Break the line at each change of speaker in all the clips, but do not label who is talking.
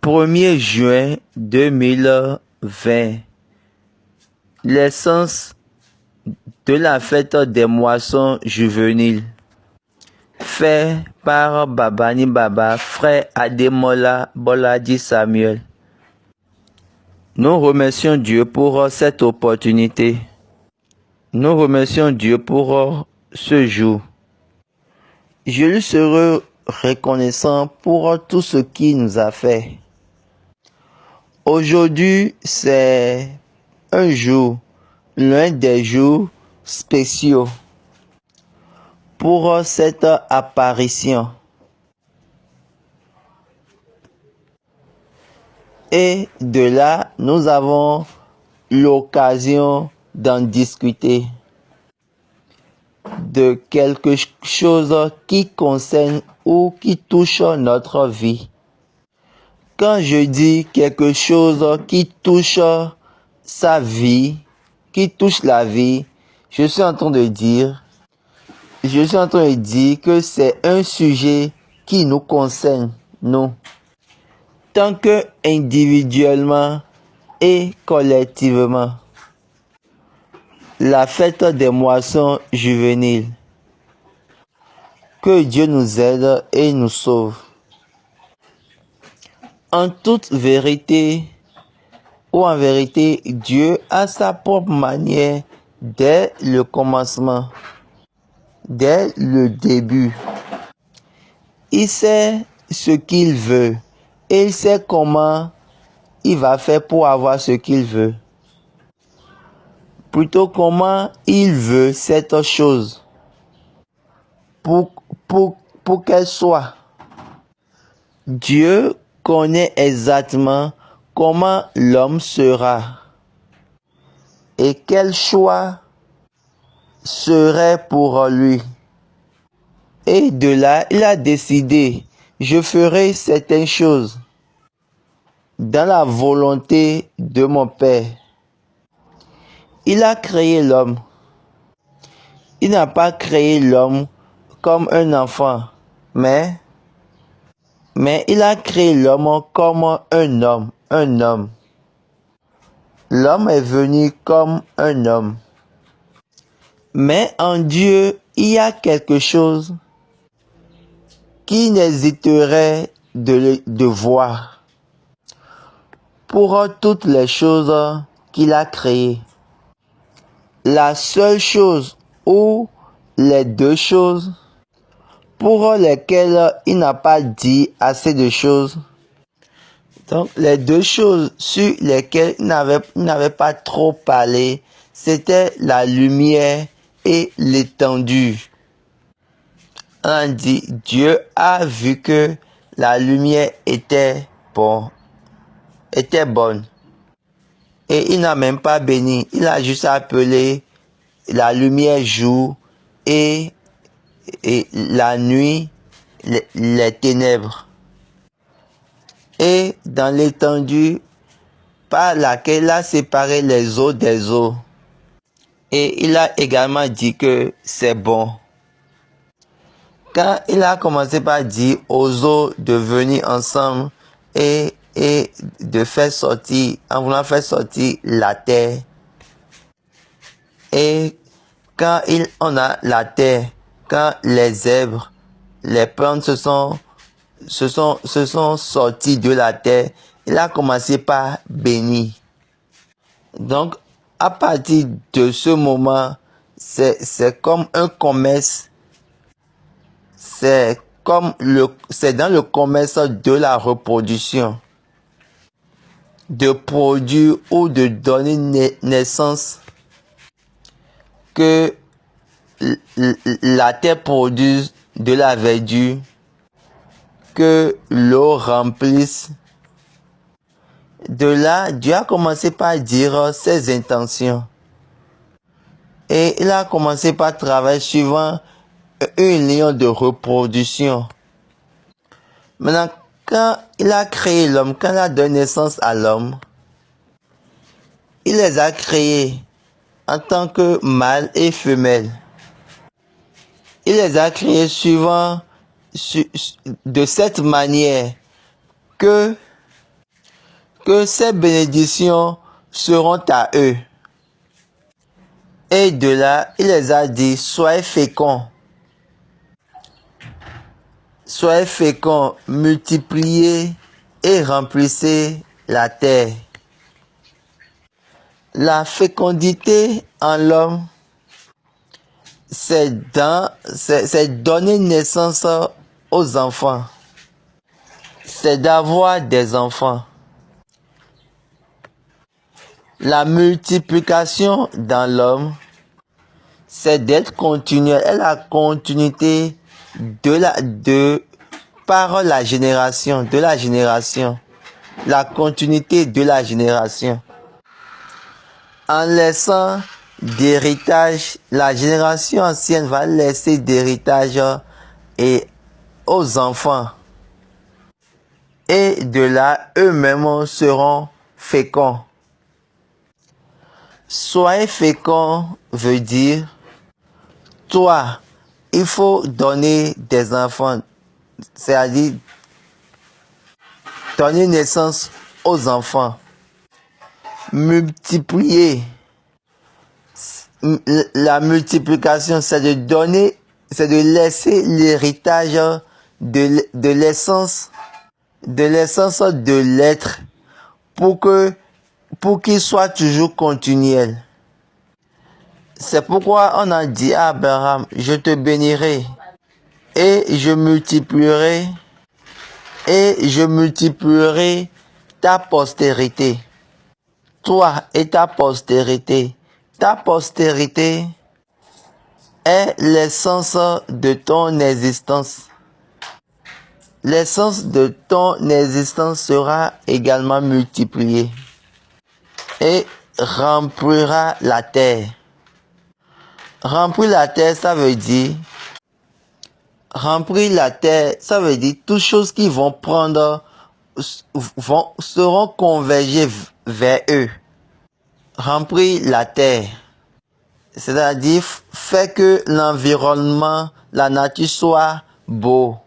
1er juin 2020, l'essence de la fête des moissons juvéniles, fait par Babani Baba, frère Ademola Boladi Samuel. Nous remercions Dieu pour cette opportunité. Nous remercions Dieu pour ce jour. Je lui serai reconnaissant pour tout ce qu'il nous a fait. Aujourd'hui, c'est un jour, l'un des jours spéciaux pour cette apparition. Et de là, nous avons l'occasion d'en discuter de quelque chose qui concerne ou qui touche notre vie. Quand je dis quelque chose qui touche sa vie, qui touche la vie, je suis en train de dire que c'est un sujet qui nous concerne, nous, tant que individuellement et collectivement. La fête des moissons juvéniles. Que Dieu nous aide et nous sauve. En toute vérité, ou en vérité, Dieu a sa propre manière dès le commencement, dès le début. Il sait ce qu'il veut et il sait comment il va faire pour avoir ce qu'il veut. Plutôt comment il veut cette chose pour qu'elle soit. Dieu connaît exactement comment l'homme sera et quel choix serait pour lui. Et de là, il a décidé, je ferai certaines choses dans la volonté de mon Père. Il a créé l'homme. Il n'a pas créé l'homme comme un enfant, mais il a créé l'homme comme un homme. L'homme est venu comme un homme. Mais en Dieu, il y a quelque chose qui n'hésiterait de voir pour toutes les choses qu'il a créées. La seule chose ou les deux choses pour lesquelles il n'a pas dit assez de choses. Donc, les deux choses sur lesquelles il n'avait pas trop parlé, c'était la lumière et l'étendue. On a dit, Dieu a vu que la lumière était bonne. Et il n'a même pas béni. Il a juste appelé la lumière jour et la nuit les ténèbres. Et dans l'étendue par laquelle il a séparé les eaux des eaux. Et il a également dit que c'est bon. Quand il a commencé par dire aux eaux de venir ensemble et de faire sortir, en voulant faire sortir la terre. Et quand on a la terre, quand les herbes, les plantes se sont sortis de la terre, il a commencé par bénir. Donc, à partir de ce moment, c'est comme un commerce. C'est dans le commerce de la reproduction. De produire ou de donner naissance que la terre produise de la verdure, que l'eau remplisse. De là, Dieu a commencé par dire ses intentions. Et il a commencé par travailler suivant une ligne de reproduction. Maintenant, quand il a créé l'homme, quand il a donné naissance à l'homme, il les a créés en tant que mâle et femelle. Il les a créés suivant de cette manière que que ces bénédictions seront à eux. Et de là, il les a dit, soyez féconds, multipliez et remplissez la terre. La fécondité en l'homme, c'est donner naissance aux enfants. C'est d'avoir des enfants. La multiplication dans l'homme, c'est d'être continuel. Et la continuité par la génération, de la génération. La continuité de la génération. En laissant d'héritage, la génération ancienne va laisser d'héritage aux enfants. Et de là, eux-mêmes seront féconds. Soyez fécond veut dire, toi, il faut donner des enfants, c'est-à-dire donner naissance aux enfants. Multiplier. La multiplication, c'est de donner, c'est de laisser l'héritage de l'essence, de l'être, pour qu'il soit toujours continuel. C'est pourquoi on a dit à Abraham, je te bénirai et je multiplierai ta postérité. Toi et ta postérité. Ta postérité est l'essence de ton existence. L'essence de ton existence sera également multipliée et remplira la terre. Remplir la terre, ça veut dire toutes choses qui vont seront convergées vers eux. Remplir la terre, c'est-à-dire faire que l'environnement, la nature soit beau.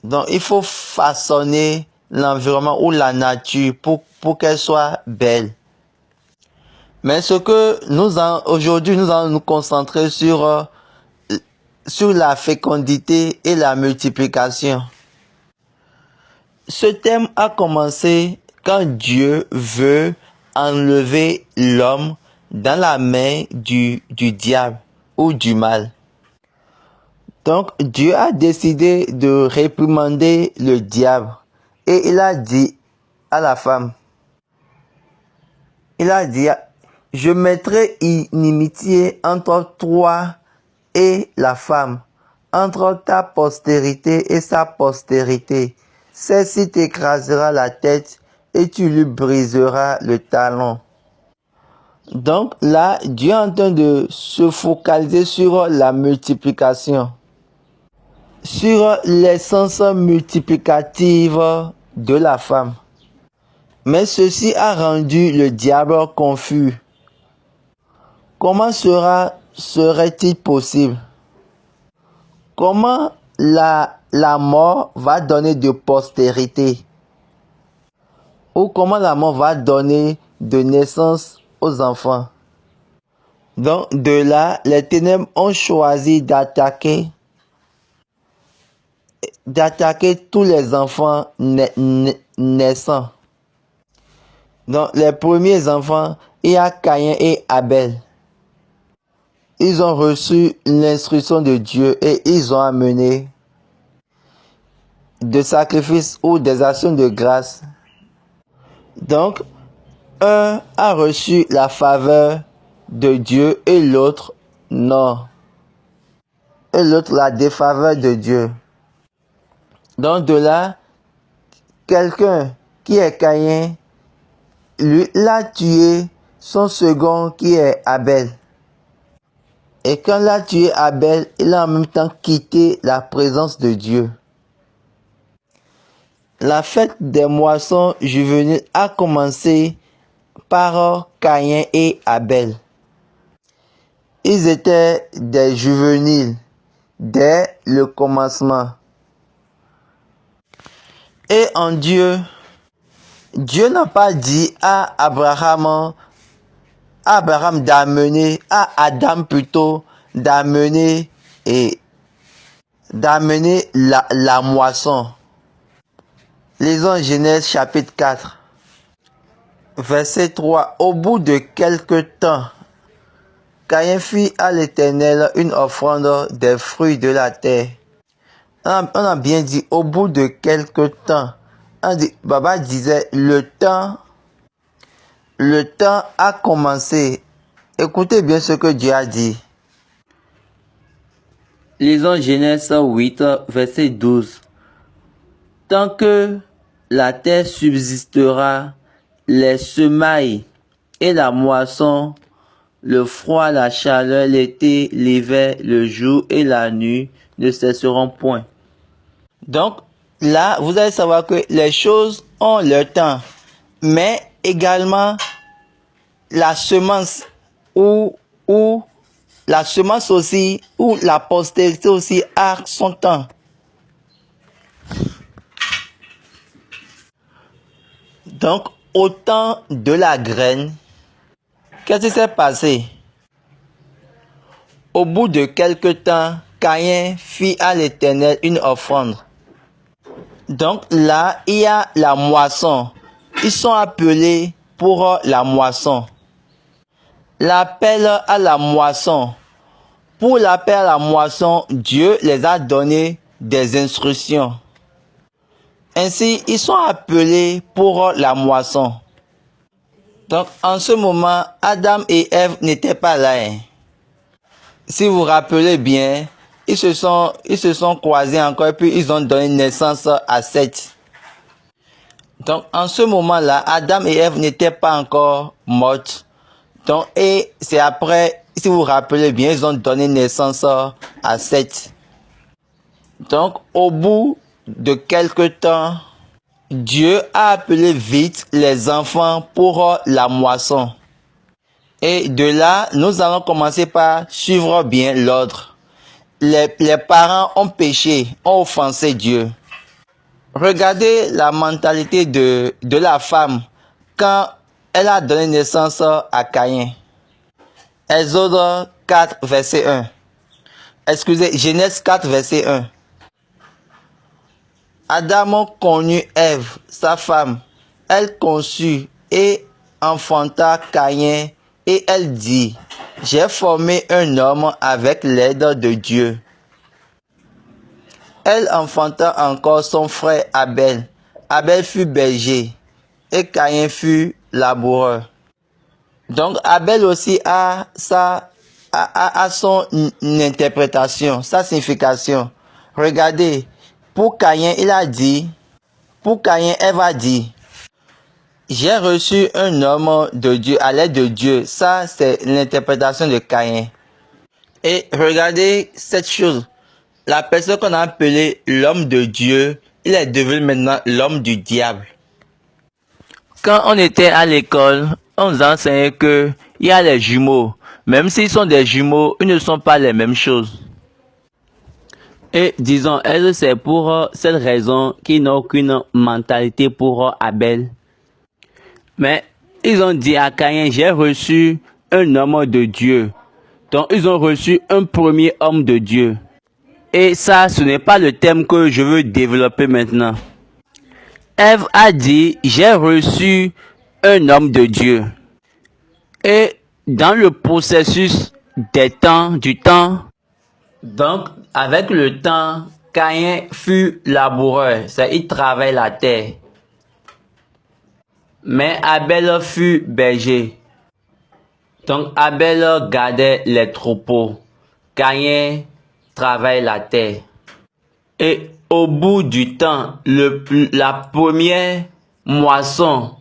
Donc il faut façonner l'environnement ou la nature pour qu'elle soit belle. Mais aujourd'hui, nous allons nous concentrer sur la fécondité et la multiplication. Ce thème a commencé quand Dieu veut enlever l'homme dans la main du diable ou du mal. Donc Dieu a décidé de réprimander le diable et il a dit à la femme, il a dit, je mettrai inimitié entre toi et la femme, entre ta postérité et sa postérité. Celle-ci t'écrasera la tête et tu lui briseras le talon. Donc là, Dieu est en train de se focaliser sur la multiplication, sur l'essence multiplicative de la femme. Mais ceci a rendu le diable confus. Comment serait-il possible? Comment la mort va donner de postérité? Ou comment la mort va donner de naissance aux enfants? Donc de là, les ténèbres ont choisi d'attaquer tous les enfants naissants. Donc les premiers enfants, il y a Caïn et Abel. Ils ont reçu l'instruction de Dieu et ils ont amené des sacrifices ou des actions de grâce. Donc, un a reçu la faveur de Dieu et l'autre non. Et l'autre la défaveur de Dieu. Donc de là, quelqu'un qui est Caïn, lui l'a tué son second qui est Abel. Et quand il a tué Abel, il a en même temps quitté la présence de Dieu. La fête des moissons juvéniles a commencé par Caïn et Abel. Ils étaient des juvéniles dès le commencement. Et en Dieu, Dieu n'a pas dit à Abraham d'amener, à Adam plutôt, d'amener la moisson. Lisons Genèse chapitre 4, verset 3. Au bout de quelque temps, Caïn fit à l'Éternel une offrande des fruits de la terre. On a bien dit au bout de quelque temps. Baba disait le temps a commencé. Écoutez bien ce que Dieu a dit. Lisons Genèse 8, verset 12. Tant que la terre subsistera, les semailles et la moisson, le froid, la chaleur, l'été, l'hiver, le jour et la nuit ne cesseront point. Donc, là, vous allez savoir que les choses ont leur temps, mais également la semence ou la semence aussi, ou la postérité aussi a son temps. Donc, au temps de la graine, qu'est-ce qui s'est passé? Au bout de quelque temps, Caïn fit à l'Éternel une offrande. Donc là, il y a la moisson. Ils sont appelés pour la moisson. L'appel à la moisson. Pour l'appel à la moisson, Dieu les a donné des instructions. Ainsi, ils sont appelés pour la moisson. Donc, en ce moment, Adam et Ève n'étaient pas là. Si vous vous rappelez bien, ils se sont croisés encore et puis ils ont donné naissance à Seth. Donc, en ce moment-là, Adam et Ève n'étaient pas encore morts. Donc, et c'est après, si vous vous rappelez bien, ils ont donné naissance à Seth. Donc, au bout de quelque temps, Dieu a appelé vite les enfants pour la moisson. Et de là, nous allons commencer par suivre bien l'ordre. Les parents ont péché, ont offensé Dieu. Regardez la mentalité de la femme quand elle a donné naissance à Caïn. Exode 4, verset 1. Genèse 4, verset 1. Adam connut Ève, sa femme. Elle conçut et enfanta Caïn et elle dit, j'ai formé un homme avec l'aide de Dieu. Elle enfanta encore son frère Abel. Abel fut berger et Caïn fut laboureur. Donc Abel aussi a son interprétation, sa signification. Regardez, pour Caïn, Ève a dit, j'ai reçu un homme de Dieu, à l'aide de Dieu. Ça, c'est l'interprétation de Caïn. Et regardez cette chose. La personne qu'on a appelée l'homme de Dieu, il est devenu maintenant l'homme du diable. Quand on était à l'école, on nous enseignait qu'il y a les jumeaux. Même s'ils sont des jumeaux, ils ne sont pas les mêmes choses. Et disons, est-ce que c'est pour cette raison qu'ils n'ont aucune mentalité pour Abel? Mais ils ont dit à Caïn, j'ai reçu un homme de Dieu. Donc ils ont reçu un premier homme de Dieu. Et ça, ce n'est pas le thème que je veux développer maintenant. Ève a dit, j'ai reçu un homme de Dieu. Et dans le processus du temps, donc avec le temps, Caïn fut laboureur, c'est-à-dire il travaille la terre. Mais Abel fut berger. Donc Abel gardait les troupeaux. Caïn travaille la terre. Et au bout du temps, la première moisson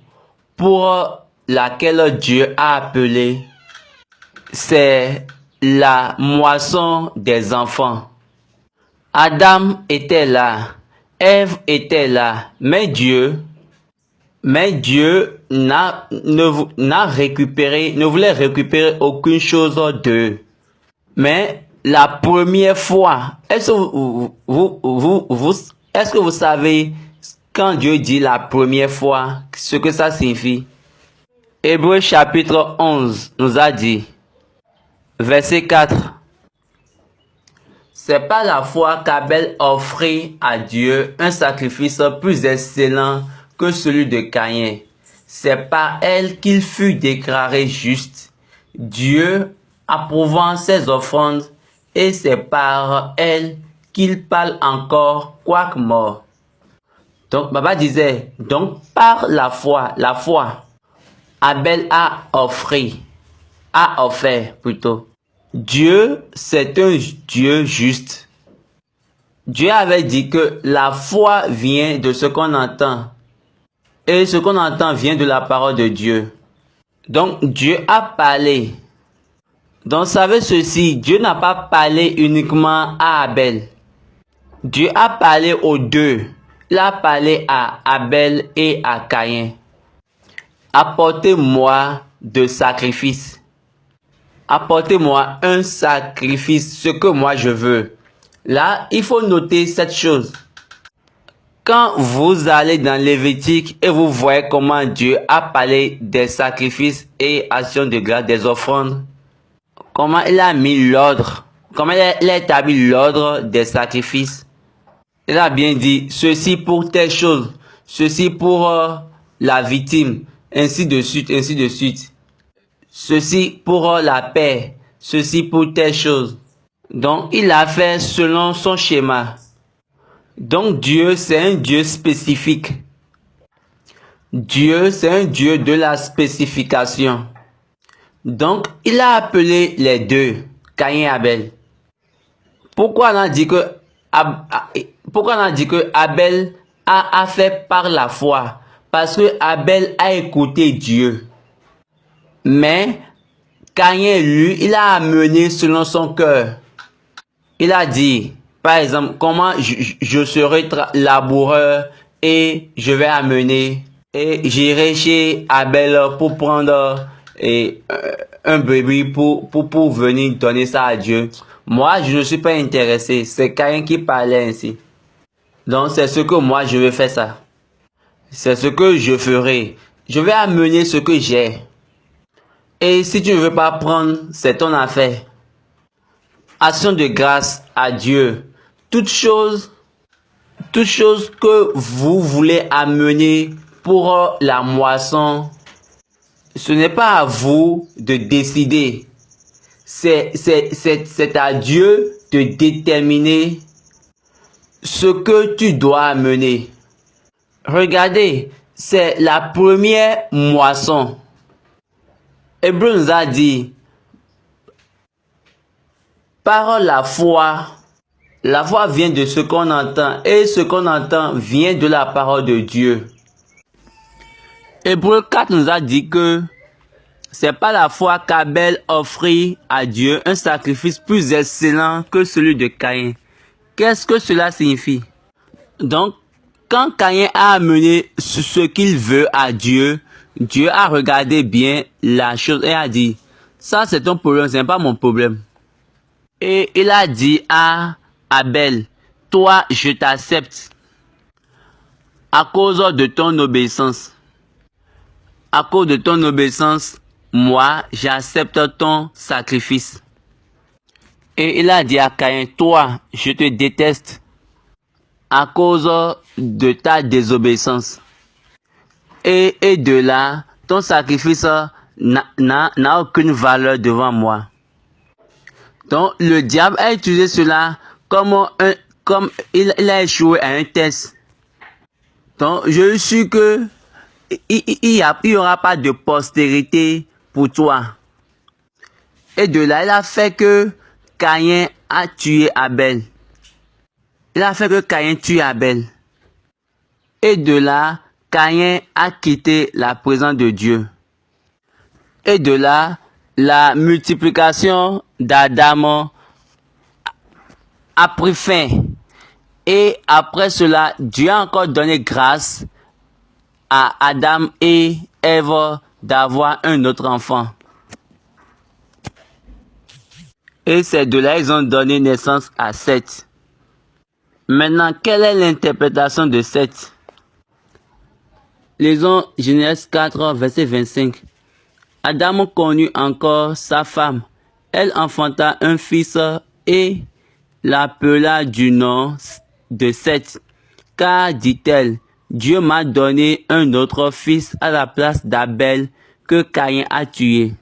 pour laquelle Dieu a appelé, c'est la moisson des enfants. Adam était là, Ève était là, mais Dieu ne voulait récupérer aucune chose d'eux. Mais la première fois, est-ce que vous savez quand Dieu dit la première fois, ce que ça signifie. Hébreux chapitre 11 nous a dit, verset 4. C'est par la foi qu'Abel offrit à Dieu un sacrifice plus excellent que celui de Caïn. C'est par elle qu'il fut déclaré juste, Dieu approuvant ses offrandes, et c'est par elle qu'il parle encore, quoique mort. Donc, Baba disait, donc par la foi, Abel a offert plutôt. Dieu, c'est un Dieu juste. Dieu avait dit que la foi vient de ce qu'on entend. Et ce qu'on entend vient de la parole de Dieu. Donc, Dieu a parlé. Donc, savez ceci, Dieu n'a pas parlé uniquement à Abel. Dieu a parlé aux deux. Il a parlé à Abel et à Caïn. Apportez-moi de sacrifice. Apportez-moi un sacrifice, ce que moi je veux. Là, il faut noter cette chose. Quand vous allez dans Lévitique et vous voyez comment Dieu a parlé des sacrifices et actions de grâce, des offrandes, comment il a mis l'ordre, comment il a établi l'ordre des sacrifices. Il a bien dit, ceci pour telle chose, ceci pour la victime, ainsi de suite, ainsi de suite. Ceci pour la paix, ceci pour telle chose. Donc, il a fait selon son schéma. Donc, Dieu, c'est un Dieu spécifique. Dieu, c'est un Dieu de la spécification. Donc, il a appelé les deux, Caïn et Abel. Pourquoi on a dit que Abel a fait par la foi? Parce que Abel a écouté Dieu. Mais Caïn, lui, il a amené selon son cœur. Il a dit, par exemple, comment je serai laboureur et je vais amener et j'irai chez Abel pour prendre un bébé pour venir donner ça à Dieu. Moi, je ne suis pas intéressé. C'est Caïn qui parlait ainsi. Donc, c'est ce que moi, je vais faire ça. C'est ce que je ferai. Je vais amener ce que j'ai. Et si tu ne veux pas prendre, c'est ton affaire. Action de grâce à Dieu. Toute chose que vous voulez amener pour la moisson, ce n'est pas à vous de décider. C'est à Dieu de déterminer ce que tu dois amener. Regardez, c'est la première moisson. Hébreu nous a dit, par la foi vient de ce qu'on entend, et ce qu'on entend vient de la parole de Dieu. Hébreu 4 nous a dit que c'est par la foi qu'Abel offrit à Dieu un sacrifice plus excellent que celui de Caïn. Qu'est-ce que cela signifie? Donc, quand Caïn a amené ce qu'il veut à Dieu, Dieu a regardé bien la chose et a dit, ça c'est ton problème, ce n'est pas mon problème. Et il a dit à Abel, toi je t'accepte à cause de ton obéissance. À cause de ton obéissance, moi j'accepte ton sacrifice. Et il a dit à Caïn, toi je te déteste à cause de ta désobéissance. Et de là, ton sacrifice n'a aucune valeur devant moi. Donc, le diable a utilisé cela comme il a échoué à un test. Donc, je suis que il y aura pas de postérité pour toi. Et de là, il a fait que Caïn a tué Abel. Il a fait que Caïn tue Abel. Et de là, Caïn a quitté la présence de Dieu. Et de là, la multiplication d'Adam a pris fin. Et après cela, Dieu a encore donné grâce à Adam et Ève d'avoir un autre enfant. Et c'est de là ils ont donné naissance à Seth. Maintenant, quelle est l'interprétation de Seth?
Lisons Genèse 4, verset 25. Adam connut encore sa femme. Elle enfanta un fils et l'appela du nom de Seth. Car, dit-elle, Dieu m'a donné un autre fils à la place d'Abel que Caïn a tué.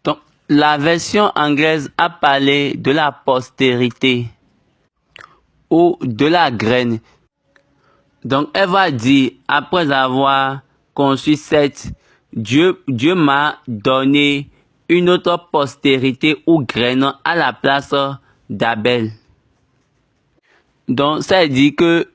Donc, la version anglaise a parlé de la postérité ou de la graine. Donc, elle va dire, après avoir conçu Seth, Dieu m'a donné une autre postérité ou graine à la place d'Abel. Donc, ça dit que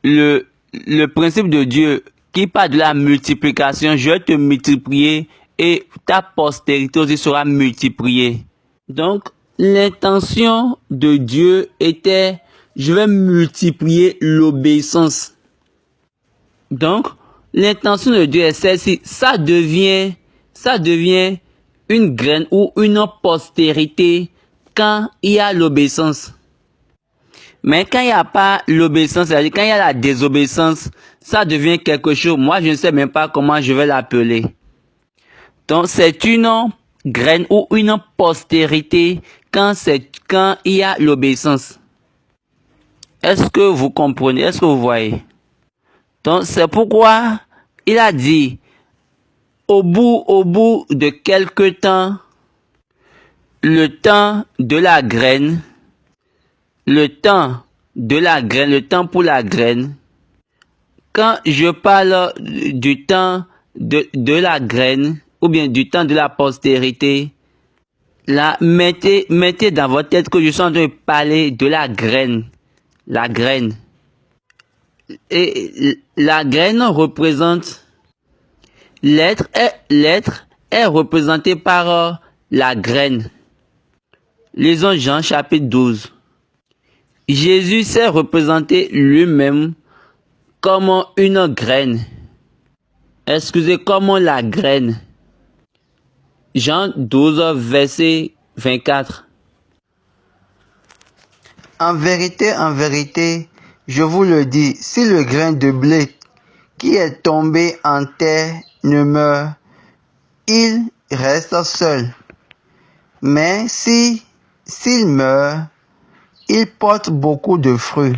le principe de Dieu qui parle de la multiplication, je vais te multiplier et ta postérité aussi sera multipliée. Donc, l'intention de Dieu était, je vais multiplier l'obéissance. Donc, l'intention de Dieu est celle-ci, ça devient une graine ou une postérité quand il y a l'obéissance. Mais quand il n'y a pas l'obéissance, c'est-à-dire quand il y a la désobéissance, ça devient quelque chose, moi je ne sais même pas comment je vais l'appeler. Donc c'est une graine ou une postérité quand il y a l'obéissance. Est-ce que vous comprenez? Est-ce que vous voyez? Donc c'est pourquoi il a dit, au bout de quelque temps, le temps pour la graine, quand je parle du temps de la graine, ou bien du temps de la postérité, là, mettez dans votre tête que je suis en train de parler de la graine. La graine. Et la graine représente, l'être est représenté par la graine. Lisons Jean chapitre 12. Jésus s'est représenté lui-même comme une graine. Excusez, comme la graine. Jean 12, verset 24.
En vérité, je vous le dis, si le grain de blé qui est tombé en terre ne meurt, il reste seul. Mais s'il meurt, il porte beaucoup de fruits.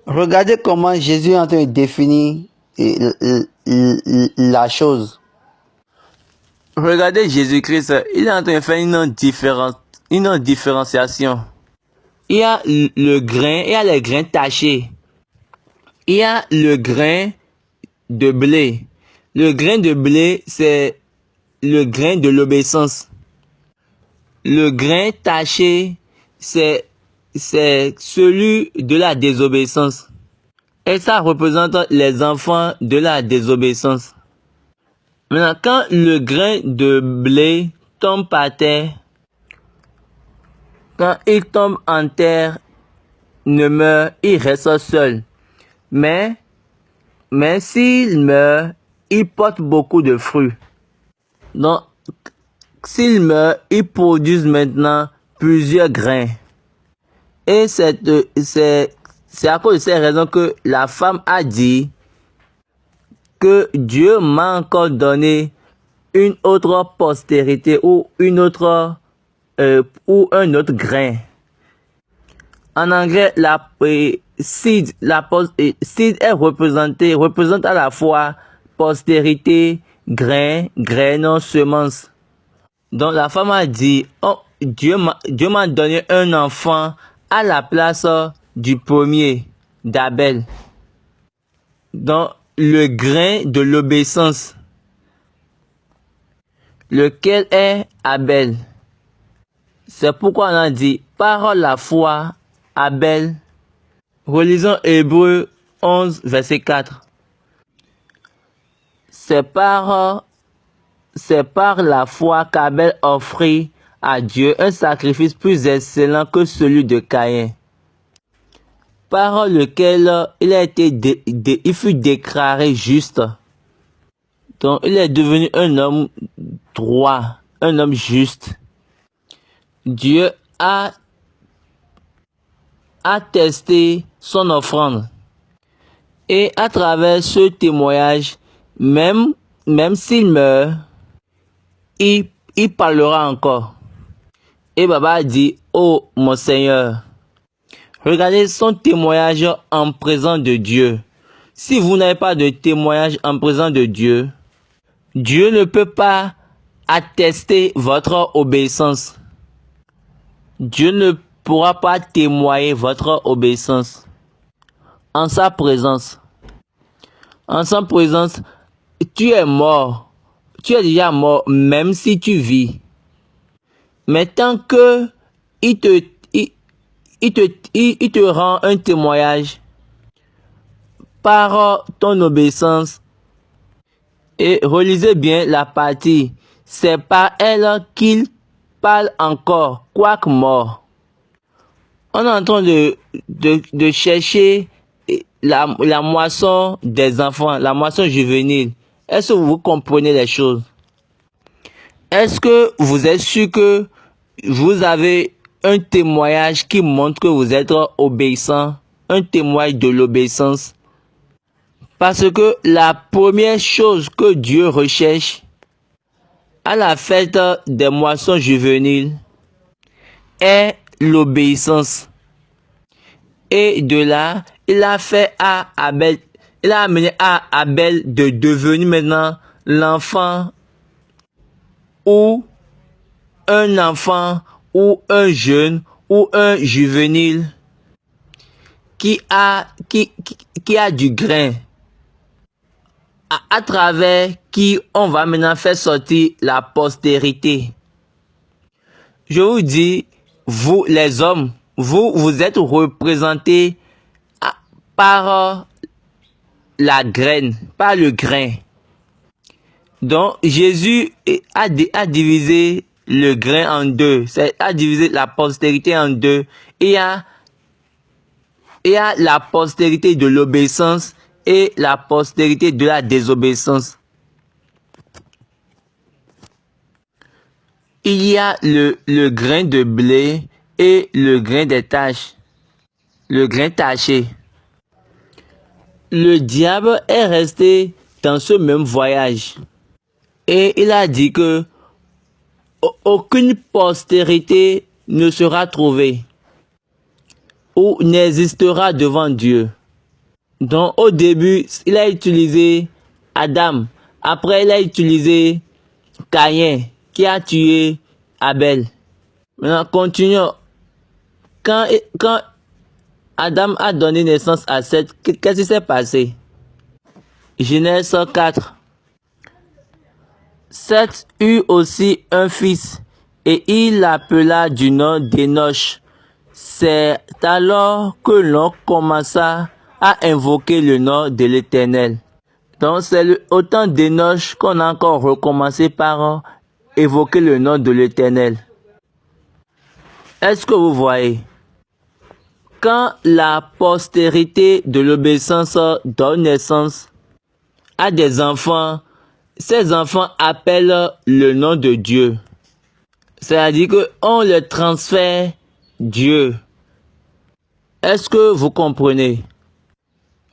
Regardez comment Jésus est en train de définir la chose.
Regardez Jésus-Christ, il est en train de faire une différenciation. Il y a le grain, il y a les grains tachés. Il y a le grain de blé. Le grain de blé, c'est le grain de l'obéissance. Le grain taché, c'est celui de la désobéissance. Et ça représente les enfants de la désobéissance. Maintenant, quand le grain de blé tombe par terre, quand il tombe en terre, ne meurt, il reste seul. Mais s'il meurt, il porte beaucoup de fruits. Donc, s'il meurt, il produit maintenant plusieurs grains. Et c'est à cause de ces raisons que la femme a dit que Dieu m'a encore donné une autre postérité ou un autre grain. En anglais, seed représente à la fois postérité, graine, semence. Donc la femme a dit, oh, Dieu m'a donné un enfant à la place du premier, d'Abel. Donc le grain de l'obéissance, lequel est Abel. C'est pourquoi on a dit, par la foi, Abel. Relisons Hébreux 11, verset 4. C'est par la foi qu'Abel offrit à Dieu un sacrifice plus excellent que celui de Caïn, par lequel il fut déclaré juste. Donc il est devenu un homme droit, un homme juste. Dieu a testé son offrande Et à travers ce témoignage, même s'il meurt, il parlera encore. Et Baba dit, oh mon Seigneur, regardez son témoignage en présence de Dieu. Si vous n'avez pas de témoignage en présence de Dieu, Dieu ne peut pas attester votre obéissance. Dieu ne pourra pas témoigner votre obéissance en sa présence. En sa présence, tu es mort. Tu es déjà mort, même si tu vis. Mais tant que il te rend un témoignage par ton obéissance, et relisez bien la partie, c'est par elle qu'il parle encore, quoique mort. On est en train de chercher la moisson des enfants, la moisson juvénile. Est-ce que vous comprenez les choses? Est-ce que vous êtes sûr que vous avez un témoignage qui montre que vous êtes obéissant, un témoignage de l'obéissance? Parce que la première chose que Dieu recherche à la fête des moissons juvéniles est l'obéissance. Et de là, il a fait à Abel, il a amené à Abel de devenir maintenant l'enfant ou un enfant ou un jeune ou un juvénile qui a du grain, à travers qui on va maintenant faire sortir la postérité. Je vous dis, vous les hommes, vous êtes représentés par la graine, par le grain. Donc Jésus a divisé le grain en deux, a divisé la postérité en deux. Il y a la postérité de l'obéissance et la postérité de la désobéissance. Il y a le grain de blé et le grain des taches, le grain taché. Le diable est resté dans ce même voyage et il a dit que aucune postérité ne sera trouvée ou n'existera devant Dieu. Donc au début, il a utilisé Adam. Après, il a utilisé Caïn qui a tué Abel. Maintenant, continuons. Quand Adam a donné naissance à Seth, qu'est-ce qui s'est passé? Genèse 4. Seth eut aussi un fils et il l'appela du nom d'Enoch. C'est alors que l'on commença à invoquer le nom de l'Éternel. Donc c'est au temps d'Enoch qu'on a encore recommencé par évoquer le nom de l'Éternel. Est-ce que vous voyez? Quand la postérité de l'obéissance donne naissance à des enfants, ces enfants appellent le nom de Dieu. C'est-à-dire qu'on leur transfère Dieu. Est-ce que vous comprenez?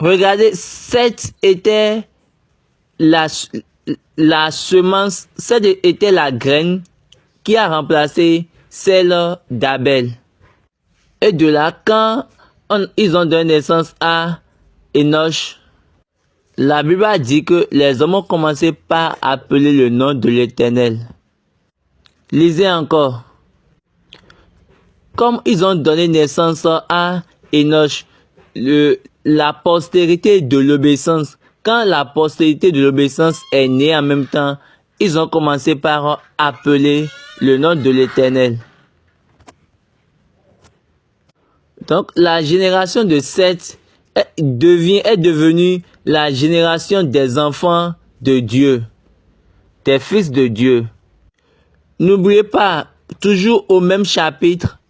Regardez, Seth était la semence, Seth était la graine qui a remplacé celle d'Abel. Et de là, quand ils ont donné naissance à Enoch, la Bible a dit que les hommes ont commencé par appeler le nom de l'Éternel. Lisez encore. Comme ils ont donné naissance à Enoch, la postérité de l'obéissance, quand la postérité de l'obéissance est née en même temps, ils ont commencé par appeler le nom de l'Éternel. Donc la génération de Seth est devenue la génération des enfants de Dieu, des fils de Dieu. N'oubliez pas, toujours au même chapitre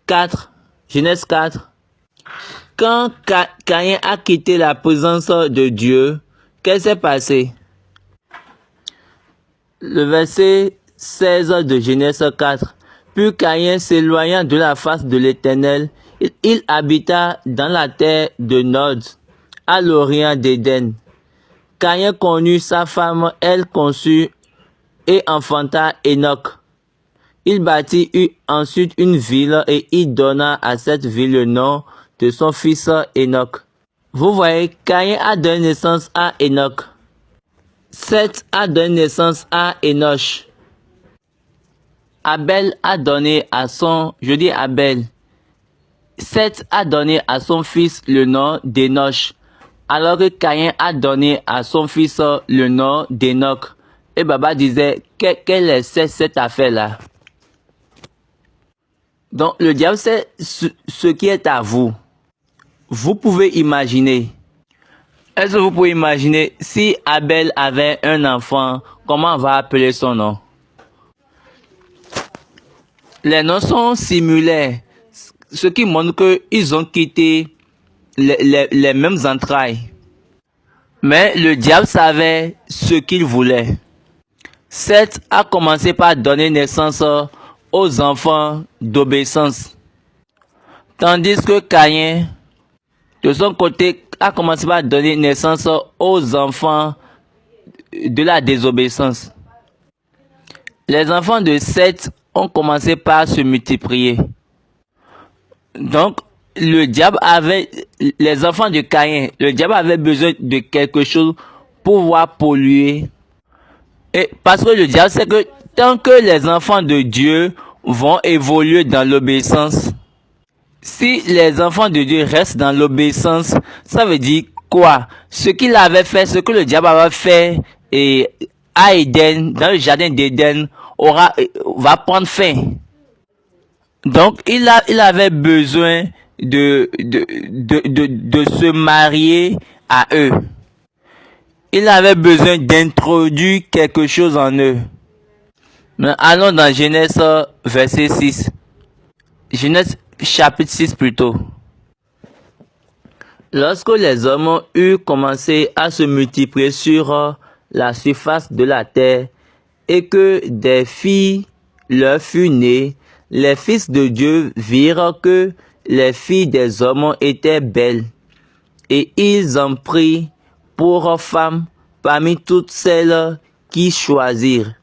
4, Genèse 4, quand Caïn a quitté la présence de Dieu, qu'est-ce qui s'est passé? Le verset 16 de Genèse 4. Puis Caïn s'éloigna de la face de l'Éternel, il habita dans la terre de Nod, à l'orient d'Éden. Caïn connut sa femme, elle conçut et enfanta Enoch. Il bâtit ensuite une ville et il donna à cette ville le nom de son fils Enoch. Vous voyez, Caïn a donné naissance à Enoch. Seth a donné naissance à Enoch. Abel a donné à son, je dis Abel. Seth a donné à son fils le nom d'Enoch, alors que Caïn a donné à son fils le nom d'Enoch. Et Baba disait, quelle est cette affaire-là? Donc le diable sait ce qui est à vous. Vous pouvez imaginer. Est-ce que vous pouvez imaginer si Abel avait un enfant, comment on va appeler son nom? Les noms sont similaires, ce qui montre qu'ils ont quitté les mêmes entrailles. Mais le diable savait ce qu'il voulait. Seth a commencé par donner naissance aux enfants d'obéissance. Tandis que Caïn, de son côté, a commencé par donner naissance aux enfants de la désobéissance. Les enfants de Seth ont commencé par se multiplier. Donc, le diable avait, les enfants de Caïn, le diable avait besoin de quelque chose pour pouvoir polluer. Et parce que le diable sait que tant que les enfants de Dieu vont évoluer dans l'obéissance, si les enfants de Dieu restent dans l'obéissance, ça veut dire quoi? Ce qu'il avait fait, ce que le diable avait fait à Éden, dans le jardin d'Éden, va prendre fin. Donc, il avait besoin de se marier à eux. Il avait besoin d'introduire quelque chose en eux. Mais allons dans Genèse verset 6. Genèse chapitre 6 plutôt. Lorsque les hommes eurent commencé à se multiplier sur la surface de la terre et que des filles leur furent nées, les fils de Dieu virent que les filles des hommes étaient belles et ils en prirent pour femmes parmi toutes celles qui choisirent.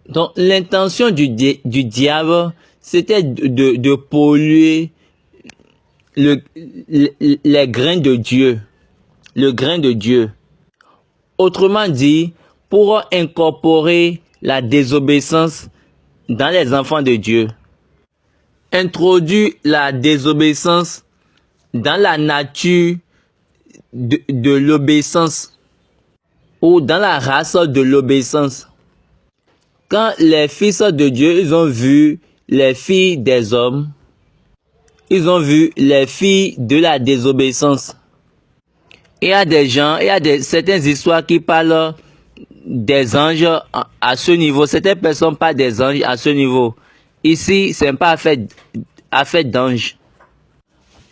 Donc l'intention du diable, c'était de polluer les grains de Dieu, le grain de Dieu. Autrement dit, pour incorporer la désobéissance dans les enfants de Dieu. Introduire la désobéissance dans la nature de l'obéissance ou dans la race de l'obéissance. Quand les fils de Dieu, ils ont vu les filles des hommes, ils ont vu les filles de la désobéissance. Il y a des gens, certaines histoires qui parlent des anges à ce niveau. Certaines personnes parlent des anges à ce niveau. Ici, ce n'est pas affaire d'ange.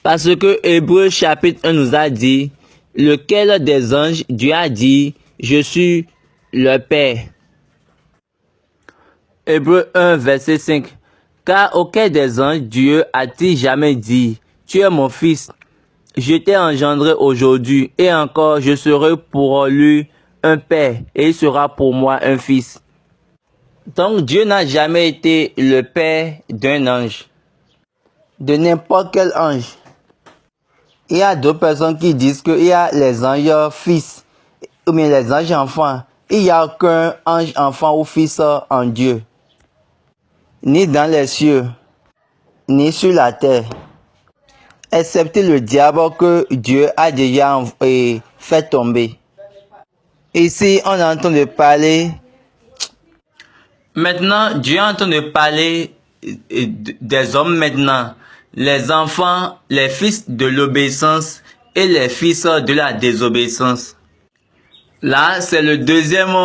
Parce que Hébreux chapitre 1 nous a dit, lequel des anges Dieu a dit, je suis le Père. Hébreux 1 verset 5. Car aucun des anges Dieu a-t-il jamais dit, tu es mon fils, je t'ai engendré aujourd'hui, et encore je serai pour lui un père, et il sera pour moi un fils. Donc Dieu n'a jamais été le père d'un ange, de n'importe quel ange. Il y a d'autres personnes qui disent qu'il y a les anges fils, ou bien les anges enfants. Il n'y a qu'un ange enfant ou fils en Dieu, ni dans les cieux, ni sur la terre, excepté le diable que Dieu a déjà fait tomber. Ici, on est en train de parler. Maintenant, Dieu est en train de parler des hommes maintenant. Les enfants, les fils de l'obéissance et les fils de la désobéissance. Là, c'est le deuxième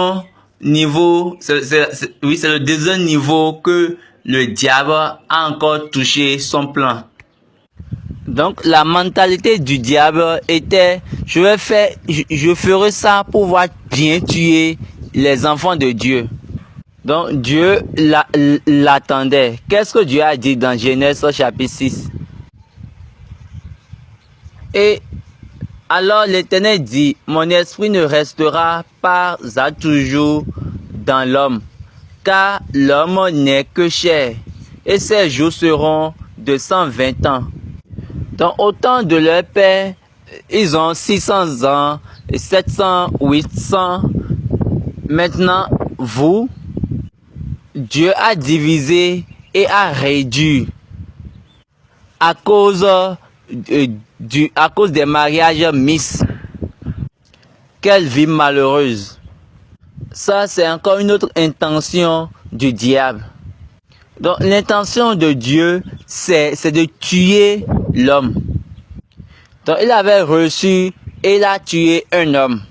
niveau. C'est le deuxième niveau que le diable a encore touché son plan. Donc, la mentalité du diable était, je ferai ça pour pouvoir bien tuer les enfants de Dieu. Donc, Dieu l'attendait. Qu'est-ce que Dieu a dit dans Genèse chapitre 6? Et Alors l'Éternel dit, mon esprit ne restera pas à toujours dans l'homme, car l'homme n'est que chair, et ses jours seront de 120 ans. Donc au temps de leur père, ils ont 600 ans, 700, 800. Maintenant, vous, Dieu a divisé et a réduit à cause des mariages mixtes. Quelle vie malheureuse. Ça, c'est encore une autre intention du diable. Donc, l'intention de Dieu, c'est de tuer l'homme. Donc, il avait reçu et il a tué un homme.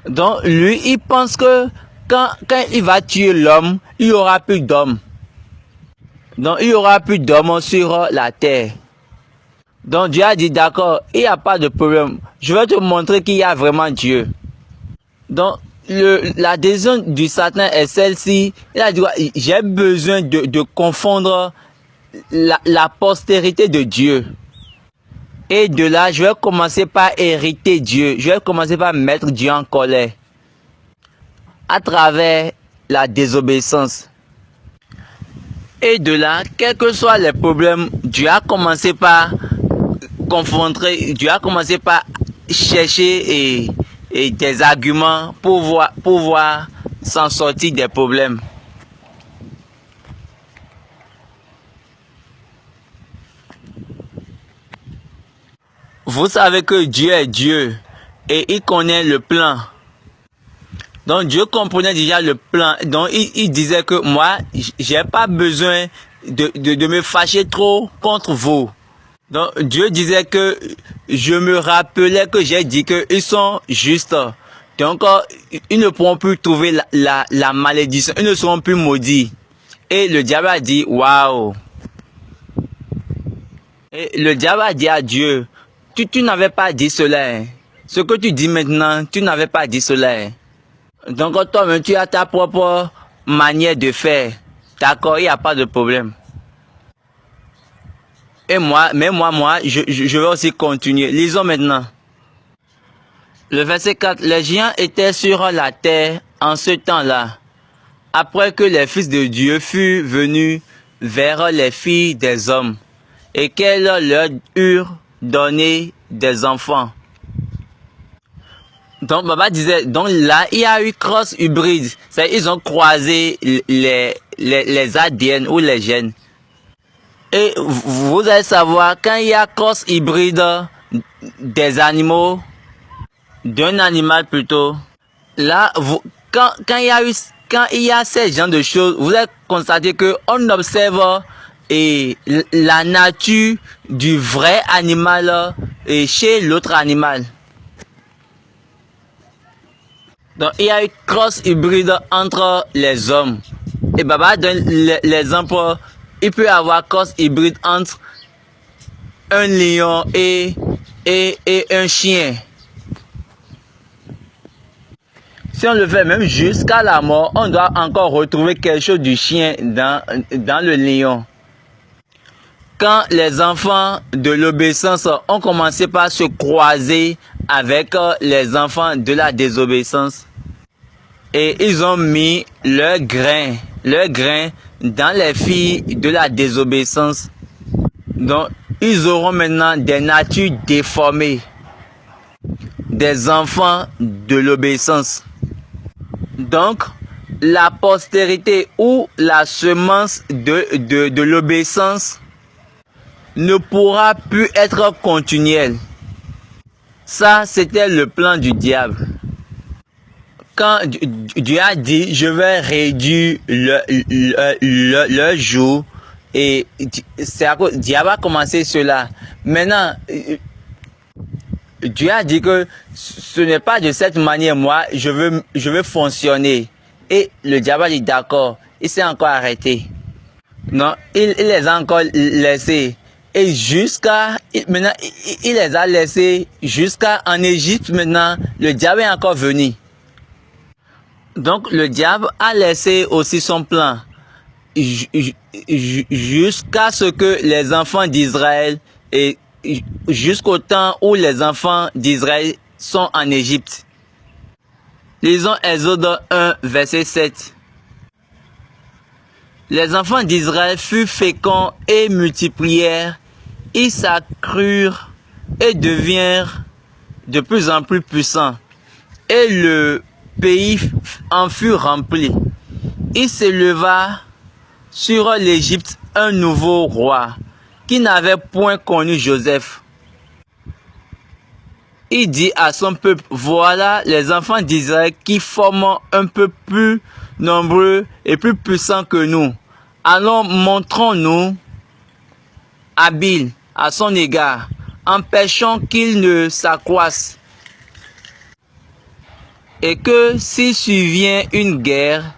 Donc, lui, il pense que quand il va tuer l'homme, il n'y aura plus d'hommes. Donc, il n'y aura plus d'hommes sur la terre. Donc, Dieu a dit, d'accord, il n'y a pas de problème. Je vais te montrer qu'il y a vraiment Dieu. Donc, la décision du Satan est celle-ci. Il a dit, j'ai besoin de confondre la postérité de Dieu. Et de là, je vais commencer par hériter Dieu. Je vais commencer par mettre Dieu en colère. À travers la désobéissance. Et de là, quels que soient les problèmes, Dieu a commencé par confondre, Dieu a commencé par chercher et des arguments pour pouvoir s'en sortir des problèmes. Vous savez que Dieu est Dieu et il connaît le plan. Donc Dieu comprenait déjà le plan. Donc il disait que moi, j'ai pas besoin de me fâcher trop contre vous. Donc Dieu disait que je me rappelais que j'ai dit qu'ils sont justes. Donc ils ne pourront plus trouver la malédiction. Ils ne seront plus maudits. Et le diable a dit, waouh. Et le diable a dit à Dieu, tu n'avais pas dit cela. Ce que tu dis maintenant, tu n'avais pas dit cela. Donc toi-même, tu as ta propre manière de faire. D'accord, il n'y a pas de problème. Et moi, je vais aussi continuer. Lisons maintenant. Le verset 4. Les géants étaient sur la terre en ce temps-là, après que les fils de Dieu furent venus vers les filles des hommes, et qu'elles leur eurent donné des enfants. Donc, Baba disait, donc là, il y a eu cross hybride. C'est-à-dire, ils ont croisé les ADN ou les gènes. Et vous allez savoir, quand il y a cross hybride des animaux, d'un animal plutôt, là, quand il y a ces genres de choses, vous allez constater que on observe la nature du vrai animal chez l'autre animal. Donc, il y a eu cross hybride entre les hommes. Et Baba donne l'exemple, il peut y avoir cross hybride entre un lion et un chien. Si on le fait même jusqu'à la mort, on doit encore retrouver quelque chose du chien dans le lion. Quand les enfants de l'obéissance ont commencé par se croiser avec les enfants de la désobéissance, et ils ont mis leur grain dans les filles de la désobéissance. Donc, ils auront maintenant des natures déformées, des enfants de l'obéissance. Donc, la postérité ou la semence de l'obéissance ne pourra plus être continuelle. Ça, c'était le plan du diable. Quand Dieu a dit, je vais réduire le jour, et c'est à cause diable a commencé cela. Maintenant, Dieu a dit que ce n'est pas de cette manière, moi, je veux fonctionner. Et le diable a dit d'accord, il s'est encore arrêté. Non, il les a encore laissés. Et maintenant, il les a laissés jusqu'à en Égypte. Maintenant, le diable est encore venu. Donc, le diable a laissé aussi son plan jusqu'à ce que les enfants d'Israël jusqu'au temps où les enfants d'Israël sont en Égypte. Lisons Exode 1, verset 7. Les enfants d'Israël furent féconds et multiplièrent, ils s'accrurent et devinrent de plus en plus puissants. Et le pays en fut rempli. Il s'éleva sur l'Égypte un nouveau roi qui n'avait point connu Joseph. Il dit à son peuple, voilà les enfants d'Israël qui forment un peu plus nombreux et plus puissants que nous. Alors montrons-nous habiles à son égard, empêchons qu'ils ne s'accroissent. Et que s'il survient une guerre,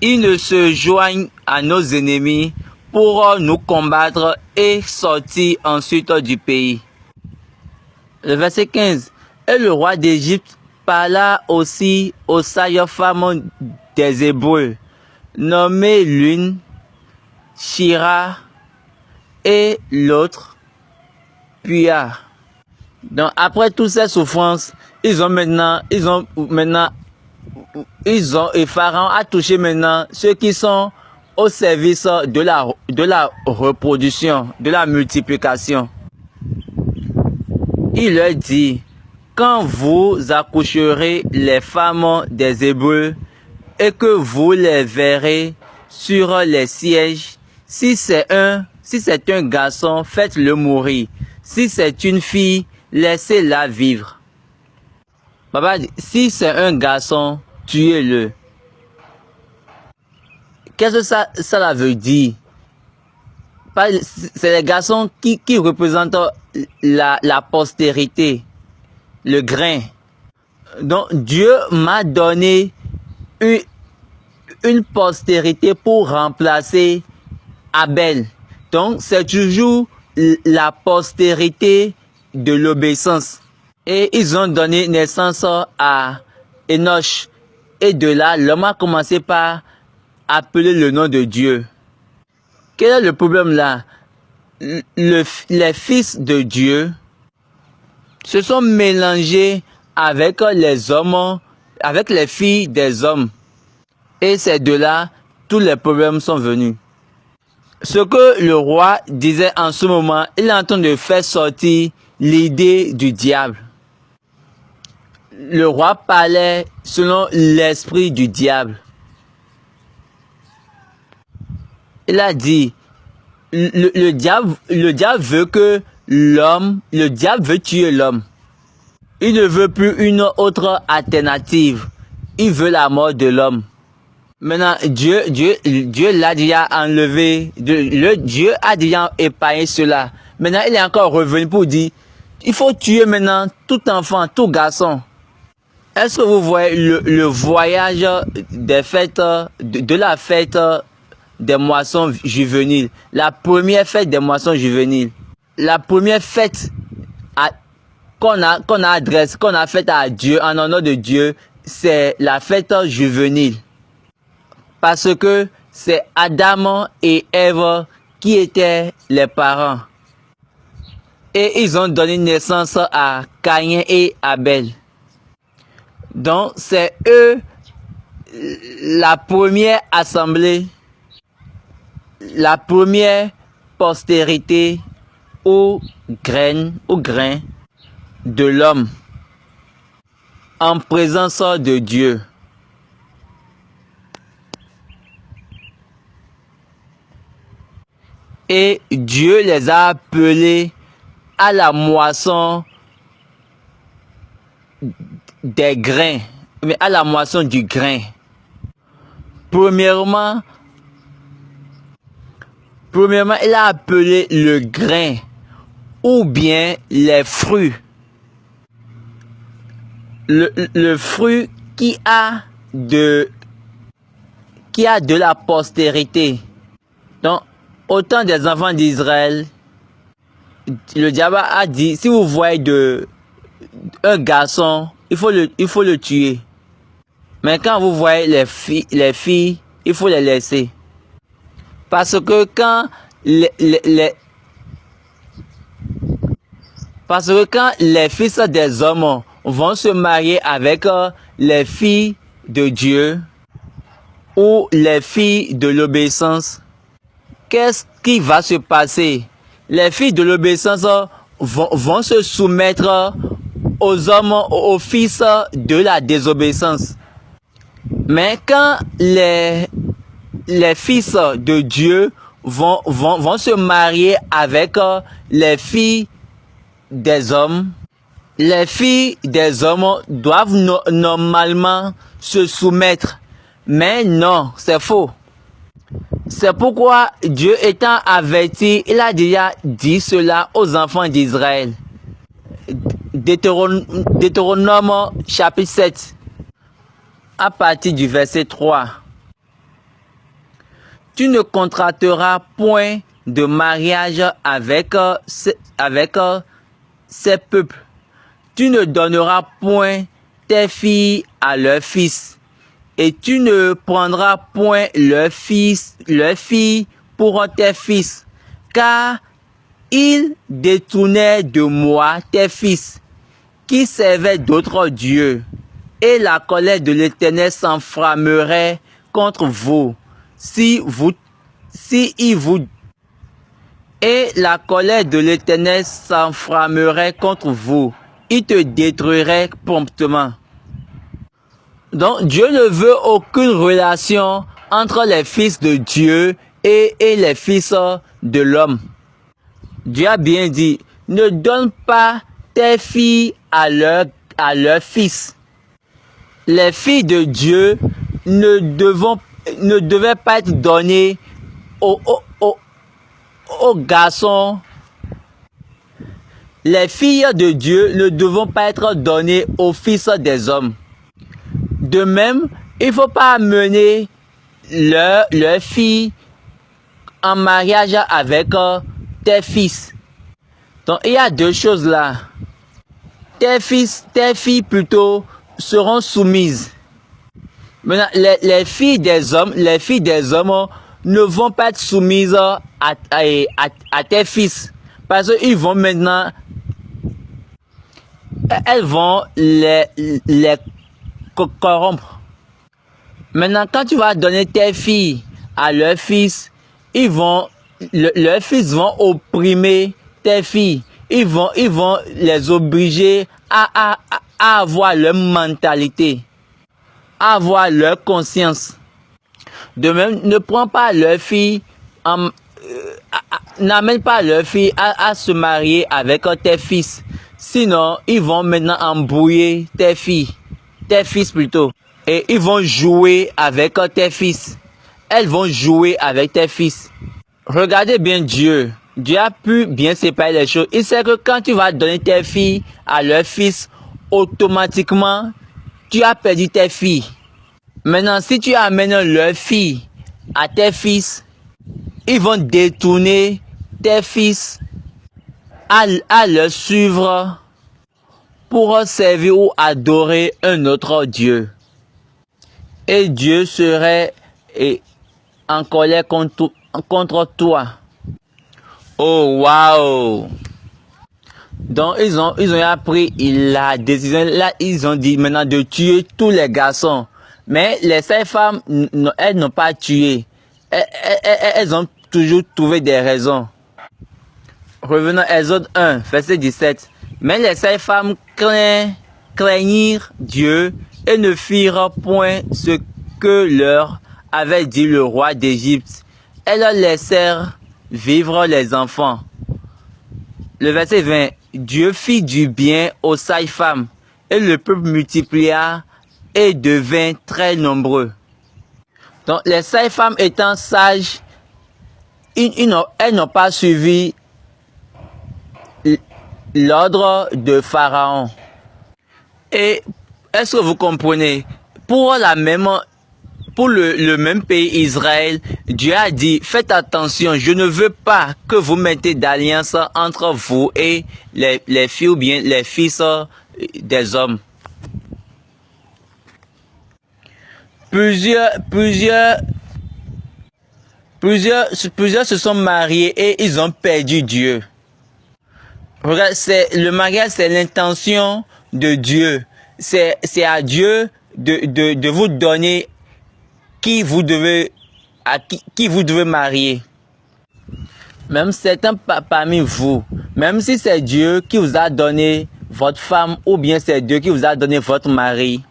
ils ne se joignent à nos ennemis pour nous combattre et sortir ensuite du pays. Le verset 15. Et le roi d'Égypte parla aussi aux sages femmes des Hébreux, nommées l'une Shira et l'autre Puah. Donc après toutes ces souffrances, Pharaon a touché maintenant ceux qui sont au service de la reproduction, de la multiplication. Il leur dit, quand vous accoucherez les femmes des Hébreux et que vous les verrez sur les sièges, si c'est un garçon, faites-le mourir. Si c'est une fille, laissez-la vivre. Papa dit, si c'est un garçon, tuez-le. Qu'est-ce que ça veut dire? C'est les garçons qui représentent la postérité, le grain. Donc Dieu m'a donné une postérité pour remplacer Abel. Donc c'est toujours la postérité de l'obéissance. Et ils ont donné naissance à Enoch. Et de là, l'homme a commencé par appeler le nom de Dieu. Quel est le problème là? Les fils de Dieu se sont mélangés avec les hommes, avec les filles des hommes. Et c'est de là, tous les problèmes sont venus. Ce que le roi disait en ce moment, il est en train de faire sortir l'idée du diable. Le roi parlait selon l'esprit du diable. Il a dit, le diable veut que le diable veut tuer l'homme. Il ne veut plus une autre alternative. Il veut la mort de l'homme. Maintenant, Dieu l'a déjà enlevé. Dieu a déjà épargné cela. Maintenant, il est encore revenu pour dire, il faut tuer maintenant tout enfant, tout garçon. Est-ce que vous voyez le voyage des fêtes, de la fête des moissons juvéniles? La première fête des moissons juvéniles. La première fête qu'on a faite à Dieu, en honneur de Dieu, c'est la fête juvénile. Parce que c'est Adam et Ève qui étaient les parents. Et ils ont donné naissance à Caïn et Abel. Donc c'est eux la première assemblée, la première postérité au grain de l'homme en présence de Dieu. Et Dieu les a appelés à la moisson des grains, mais à la moisson du grain. Premièrement, il a appelé le grain ou bien les fruits. Le fruit qui a de la postérité. Donc, autant des enfants d'Israël, le diable a dit, si vous voyez un garçon, il faut le tuer. Mais quand vous voyez les filles, il faut les laisser. Parce que quand Parce que quand les fils des hommes vont se marier avec les filles de Dieu ou les filles de l'obéissance, qu'est-ce qui va se passer? Les filles de l'obéissance vont se soumettre aux hommes, aux fils de la désobéissance. Mais quand les fils de Dieu vont se marier avec les filles des hommes, les filles des hommes doivent normalement se soumettre. Mais non, c'est faux. C'est pourquoi Dieu étant averti, il a déjà dit cela aux enfants d'Israël. Deutéronome chapitre 7, à partir du verset 3. Tu ne contracteras point de mariage avec ces peuples. Tu ne donneras point tes filles à leurs fils. Et tu ne prendras point leurs filles pour tes fils, car ils détournaient de moi tes fils, qui servaient d'autres dieux, et la colère de l'Éternel s'enflammerait contre vous, et la colère de l'Éternel s'enflammerait contre vous, il te détruirait promptement. Donc, Dieu ne veut aucune relation entre les fils de Dieu et les fils de l'homme. Dieu a bien dit, ne donne pas tes filles à leurs fils. Les filles de Dieu ne devaient pas être données aux garçons. Les filles de Dieu ne devront pas être données aux fils des hommes. De même, il ne faut pas amener leur fille en mariage avec tes fils. Donc, il y a deux choses là. Tes filles plutôt seront soumises. Maintenant, les filles des hommes ne vont pas être soumises à tes fils. Parce qu'ils vont maintenant, elles vont les corrompre. Maintenant, quand tu vas donner tes filles à leurs fils, leurs fils vont opprimer tes filles. Ils vont les obliger à avoir leur mentalité, à avoir leur conscience. De même, ne prends pas leurs filles, n'amène pas leurs filles à se marier avec tes fils. Sinon, ils vont maintenant embrouiller tes filles. Tes fils plutôt. Et ils vont jouer avec tes fils. Elles vont jouer avec tes fils. Regardez bien Dieu. Dieu a pu bien séparer les choses. Il sait que quand tu vas donner tes filles à leurs fils, automatiquement, tu as perdu tes filles. Maintenant, si tu amènes leurs filles à tes fils, ils vont détourner tes fils à leur suivre pour servir ou adorer un autre Dieu. Et Dieu serait en colère contre toi. Oh, waouh! Donc, ils ont pris la décision, là, ils ont dit maintenant de tuer tous les garçons. Mais les 5 femmes, elles n'ont pas tué. Elles ont toujours trouvé des raisons. Revenons à Exode 1, verset 17. Mais les 5 femmes craignirent Dieu et ne firent point ce que leur avait dit le roi d'Égypte. Elles leur laissèrent vivre les enfants. Le verset 20. Dieu fit du bien aux 5 femmes et le peuple multiplia et devint très nombreux. Donc les 5 femmes étant sages, elles n'ont pas suivi l'ordre de Pharaon. Et est-ce que vous comprenez? Pour le même pays Israël, Dieu a dit, faites attention, je ne veux pas que vous mettez d'alliance entre vous et les filles ou bien les fils des hommes. Plusieurs se sont mariés et ils ont perdu Dieu. Regarde, le mariage, c'est l'intention de Dieu. C'est à Dieu de vous donner qui vous devez marier. Même certains parmi vous, même si c'est Dieu qui vous a donné votre femme ou bien c'est Dieu qui vous a donné votre mari.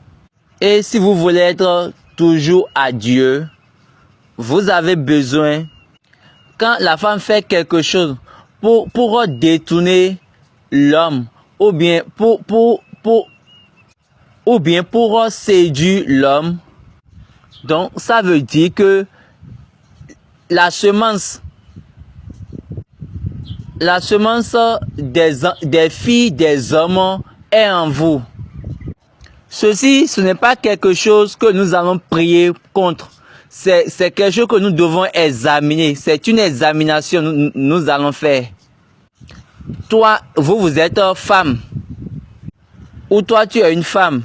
Et si vous voulez être toujours à Dieu, vous avez besoin, quand la femme fait quelque chose pour détourner l'homme ou bien pour séduire l'homme, donc ça veut dire que la semence des filles des hommes est en vous. Ceci, ce n'est pas quelque chose que nous allons prier contre. C'est quelque chose que nous devons examiner. C'est une examination que nous allons faire. Toi, vous êtes femme. Ou toi, tu es une femme.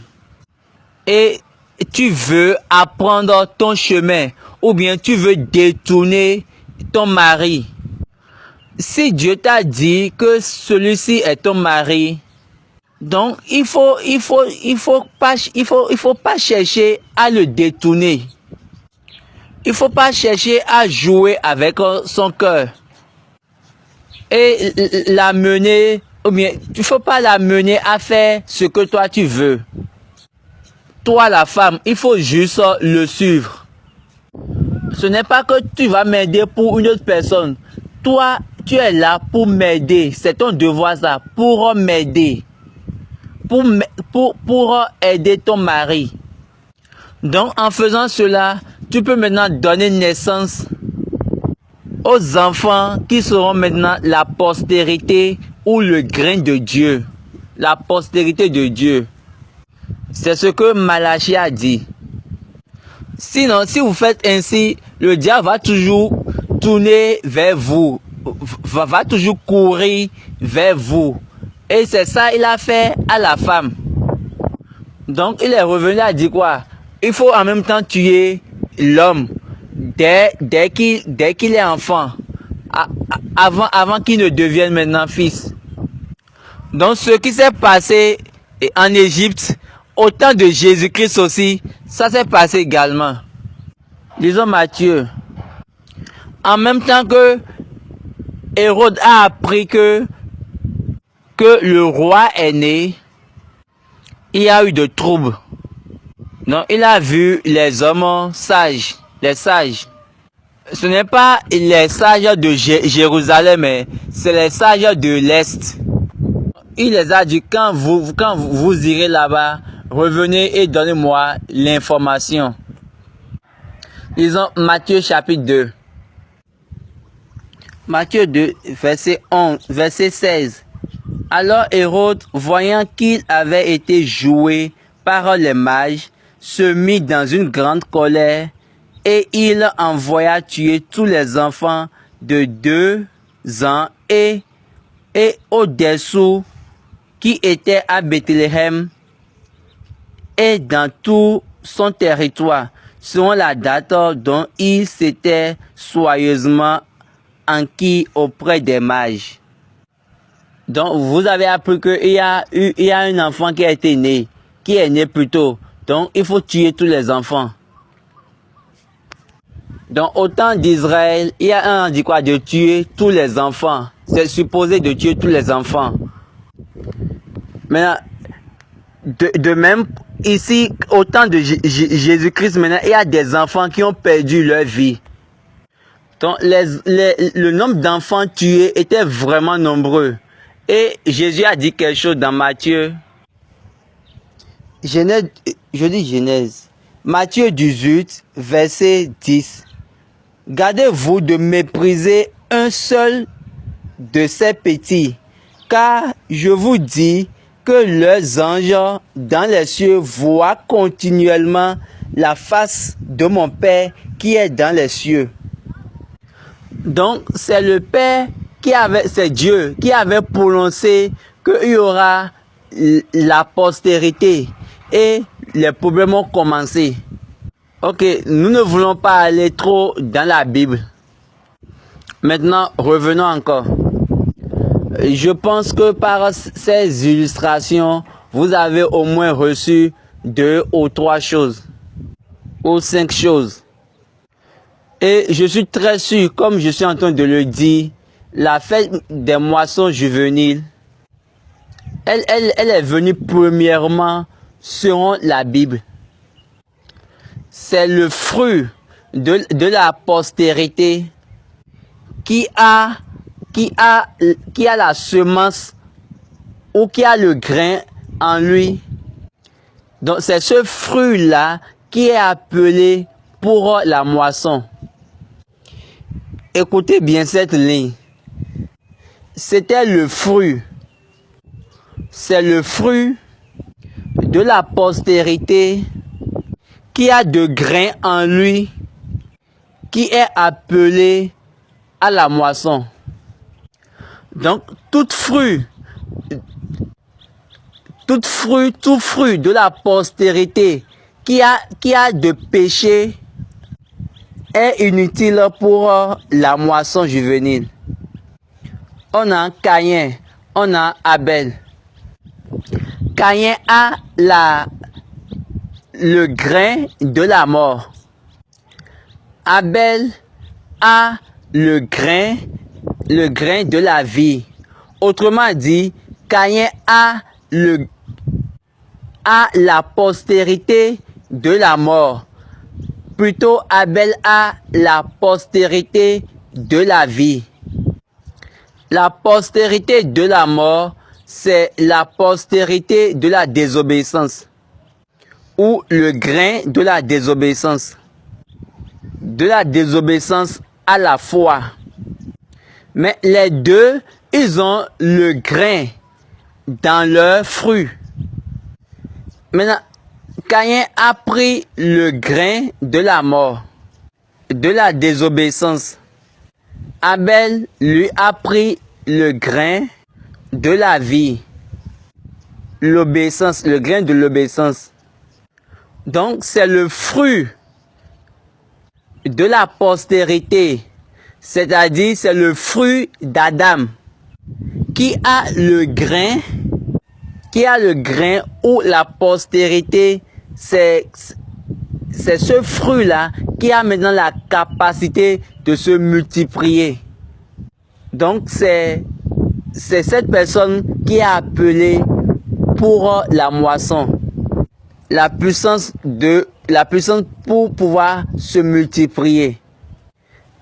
Et tu veux apprendre ton chemin. Ou bien tu veux détourner ton mari. Si Dieu t'a dit que celui-ci est ton mari, donc il faut pas chercher à le détourner. Il faut pas chercher à jouer avec son cœur et la mener, ou bien il faut pas la mener à faire ce que toi tu veux. Toi la femme, il faut juste le suivre. Ce n'est pas que tu vas m'aider pour une autre personne. Toi, tu es là pour m'aider. C'est ton devoir ça, pour m'aider. Pour aider ton mari. Donc, en faisant cela, tu peux maintenant donner naissance aux enfants qui seront maintenant la postérité ou le grain de Dieu. La postérité de Dieu. C'est ce que Malachie a dit. Sinon, si vous faites ainsi, le diable va toujours tourner vers vous, va toujours courir vers vous. Et c'est ça qu'il a fait à la femme. Donc, il est revenu à dire quoi? Il faut en même temps tuer l'homme dès qu'il est enfant, avant qu'il ne devienne maintenant fils. Donc, ce qui s'est passé en Égypte, au temps de Jésus-Christ aussi, ça s'est passé également. Lisons Matthieu. En même temps que Hérode a appris que le roi est né, il y a eu de troubles. Donc, il a vu les hommes sages, les sages. Ce n'est pas les sages de Jérusalem, mais c'est les sages de l'Est. Il les a dit, quand vous irez là-bas, revenez et donnez-moi l'information. Lisons Matthieu chapitre 2. Matthieu 2, verset 16. Alors Hérode, voyant qu'il avait été joué par les mages, se mit dans une grande colère et il envoya tuer tous les enfants de 2 ans et au-dessous qui étaient à Bethléem et dans tout son territoire, selon la date dont il s'était soigneusement enquis auprès des mages. Donc, vous avez appris qu'il y a un enfant qui a été né, qui est né plus tôt. Donc, il faut tuer tous les enfants. Donc, au temps d'Israël, il y a un dit quoi? De tuer tous les enfants. C'est supposé de tuer tous les enfants. Maintenant, de même, ici, au temps de Jésus-Christ, maintenant, il y a des enfants qui ont perdu leur vie. Donc, le nombre d'enfants tués était vraiment nombreux. Et Jésus a dit quelque chose dans Matthieu. Genèse. Matthieu 18, verset 10. Gardez-vous de mépriser un seul de ces petits, car je vous dis que leurs anges dans les cieux voient continuellement la face de mon Père qui est dans les cieux. Donc, c'est le Père c'est Dieu qui avait prononcé qu'il y aura la postérité et les problèmes ont commencé. Ok, nous ne voulons pas aller trop dans la Bible. Maintenant, revenons encore. Je pense que par ces illustrations, vous avez au moins reçu 2 ou 3 choses, ou 5 choses. Et je suis très sûr, comme je suis en train de le dire, la fête des moissons juvéniles, elle est venue premièrement selon la Bible. C'est le fruit de la postérité qui a la semence ou qui a le grain en lui. Donc c'est ce fruit-là qui est appelé pour la moisson. Écoutez bien cette ligne. C'était le fruit. C'est le fruit de la postérité qui a de grain en lui, qui est appelé à la moisson. Donc, tout fruit de la postérité qui a de péché est inutile pour la moisson juvénile. On a Caïn, on a Abel. Caïn a le grain de la mort. Abel a le grain de la vie. Autrement dit, Caïn a la postérité de la mort. Plutôt, Abel a la postérité de la vie. La postérité de la mort, c'est la postérité de la désobéissance ou le grain de la désobéissance. De la désobéissance à la foi. Mais les deux, ils ont le grain dans leur fruit. Maintenant, Caïn a pris le grain de la mort, de la désobéissance. Abel lui a pris le grain de la vie, l'obéissance, le grain de l'obéissance. Donc, c'est le fruit de la postérité, c'est-à-dire c'est le fruit d'Adam qui a le grain ou la postérité, c'est ce fruit-là qui a maintenant la capacité de se multiplier. Donc c'est cette personne qui est appelée pour la moisson. La puissance pour pouvoir se multiplier.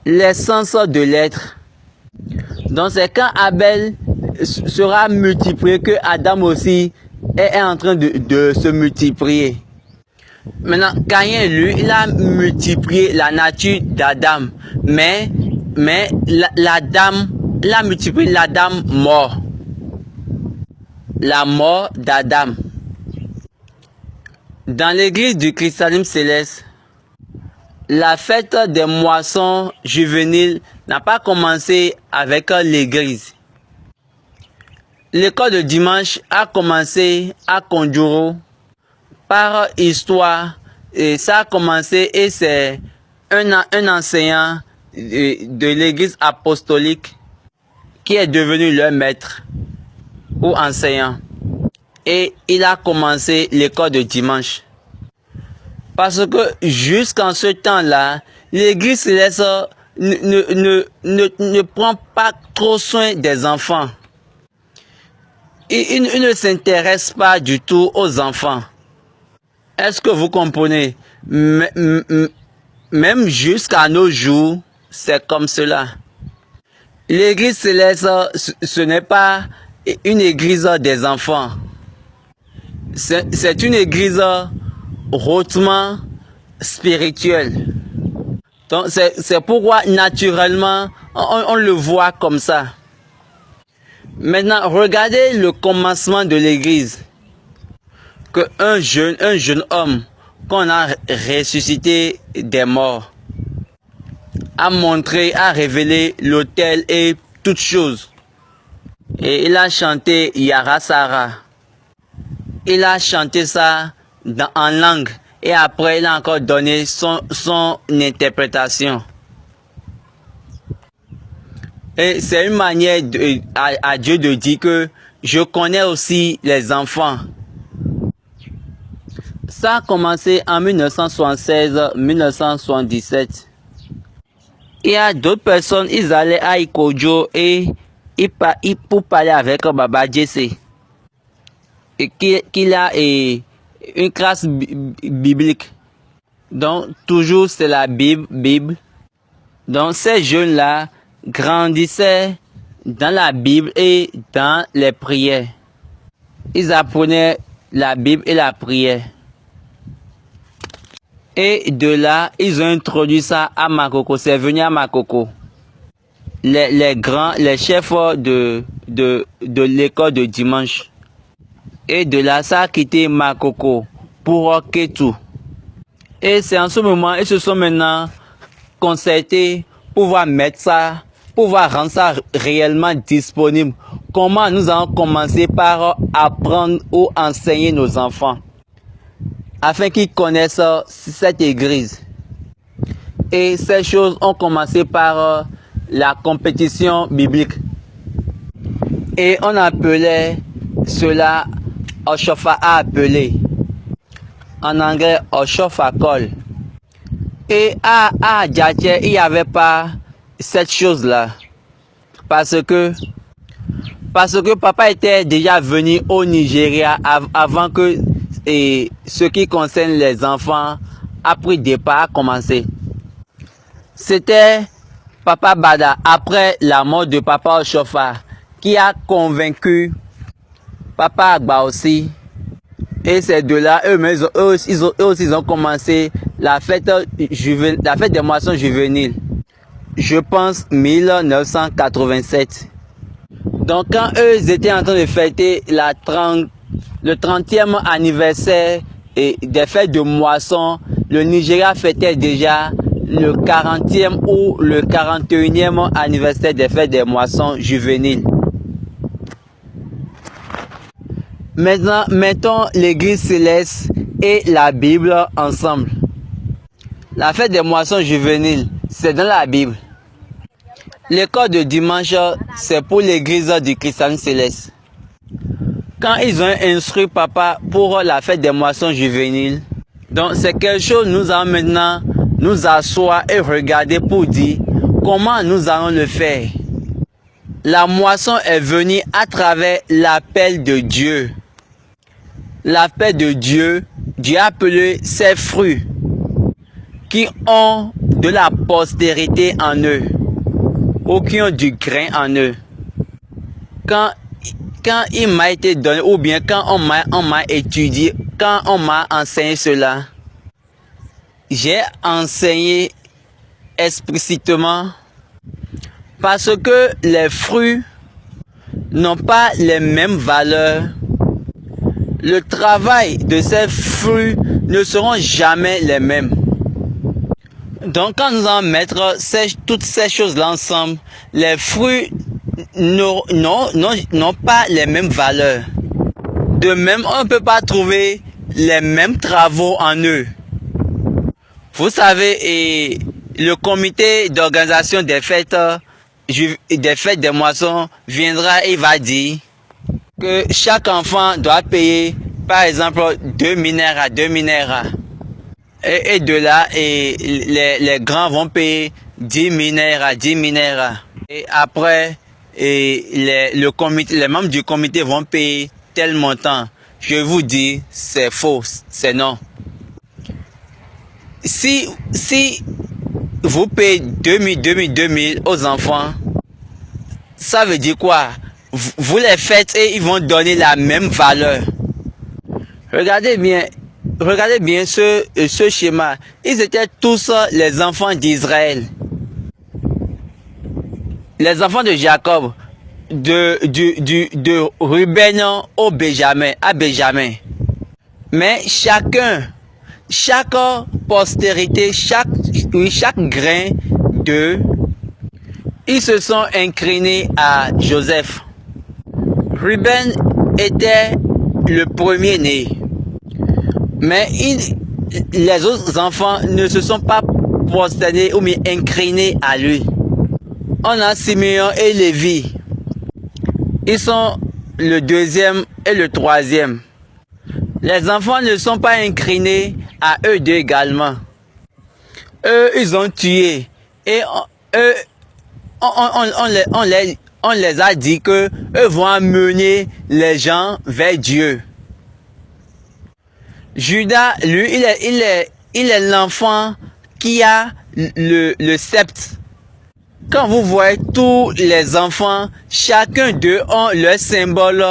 L'essence de l'être. Donc c'est quand Abel sera multiplié que Adam aussi est en train de se multiplier. Maintenant, Caïn, lui, il a multiplié la nature d'Adam. Mais il a multiplié l'Adam mort. La mort d'Adam. Dans l'église du christianisme céleste, la fête des moissons juvéniles n'a pas commencé avec l'église. L'école de dimanche a commencé à Conjuro par histoire, et ça a commencé et c'est un enseignant de l'église apostolique qui est devenu leur maître ou enseignant. Et il a commencé l'école de dimanche. Parce que jusqu'en ce temps-là, l'église céleste ne prend pas trop soin des enfants. Il ne s'intéresse pas du tout aux enfants. Est-ce que vous comprenez? Même jusqu'à nos jours, c'est comme cela. L'église céleste, ce n'est pas une église des enfants. C'est une église hautement spirituelle. Donc c'est pourquoi naturellement on le voit comme ça. Maintenant, regardez le commencement de l'église. Que un jeune homme qu'on a ressuscité des morts a montré, a révélé l'autel et toutes choses. Et il a chanté Yara Sara. Il a chanté ça en langue. Et après, il a encore donné son interprétation. Et c'est une manière à Dieu de dire que je connais aussi les enfants. Ça a commencé en 1976-1977. Il y a d'autres personnes, ils allaient à Ikojo et pour parler avec Baba Jesse. Et qu'il a une classe biblique. Donc, toujours c'est la Bible. Donc, ces jeunes-là grandissaient dans la Bible et dans les prières. Ils apprenaient la Bible et la prière. Et de là, ils ont introduit ça à Makoko. C'est venu à Makoko. Les chefs de l'école de dimanche. Et de là, ça a quitté Makoko pour Ketu. Et c'est en ce moment, ils se sont maintenant concertés pour pouvoir mettre ça, pour pouvoir rendre ça réellement disponible. Comment nous allons commencer par apprendre ou enseigner nos enfants afin qu'ils connaissent cette église. Et ces choses ont commencé par la compétition biblique. Et on appelait cela Oshofa a appelé. En anglais, Oshofa call. Et à Djatche, il n'y avait pas cette chose-là. Parce que papa était déjà venu au Nigeria avant que ce qui concerne les enfants a pris départ à commencer. C'était Papa Bada, après la mort de Papa Oshofa, qui a convaincu Papa Agba aussi. Et ces deux-là, eux aussi, ils ont commencé la fête des moissons juvéniles. Je pense 1987. Donc quand eux étaient en train de fêter le 30e anniversaire des fêtes de moisson, le Nigeria fêtait déjà le 40e ou le 41e anniversaire des fêtes des moissons juvéniles. Maintenant, mettons l'église céleste et la Bible ensemble. La fête des moissons juvéniles, c'est dans la Bible. L'école de dimanche, c'est pour l'église du christianisme céleste. Quand ils ont instruit papa pour la fête des moissons juvéniles, donc c'est quelque chose nous allons maintenant nous asseoir et regarder pour dire comment nous allons le faire. La moisson est venue à travers l'appel de Dieu. L'appel de Dieu, Dieu a appelé ses fruits qui ont de la postérité en eux, ou qui ont du grain en eux. Quand il m'a été donné, ou bien quand on m'a étudié, quand on m'a enseigné cela, j'ai enseigné explicitement parce que les fruits n'ont pas les mêmes valeurs. Le travail de ces fruits ne seront jamais les mêmes. Donc quand nous allons mettre toutes ces choses-là ensemble, les fruits n'ont pas les mêmes valeurs. De même, on ne peut pas trouver les mêmes travaux en eux. Vous savez, le comité d'organisation des fêtes des moissons viendra et va dire que chaque enfant doit payer, par exemple, 2 mineras. Et de là, les grands vont payer 10 mineras. Et après, les membres du comité vont payer tel montant. Je vous dis, c'est faux, c'est non. Si vous payez 2000 aux enfants, ça veut dire quoi? Vous les faites et ils vont donner la même valeur. Regardez bien ce schéma. Ils étaient tous les enfants d'Israël. Les enfants de Jacob, de Ruben au Benjamin, à Benjamin. Mais chaque postérité, chaque grain d'eux, ils se sont inclinés à Joseph. Ruben était le premier-né. Mais les autres enfants ne se sont pas prosternés ou inclinés à lui. on a Simeon et Lévi. Ils sont le deuxième et le troisième. Les enfants ne sont pas inclinés à eux deux également. Eux, ils ont tué. Et eux, on les a dit que eux vont amener les gens vers Dieu. Judas, lui, il est l'enfant qui a le sceptre. Quand vous voyez tous les enfants, chacun d'eux ont leur symbole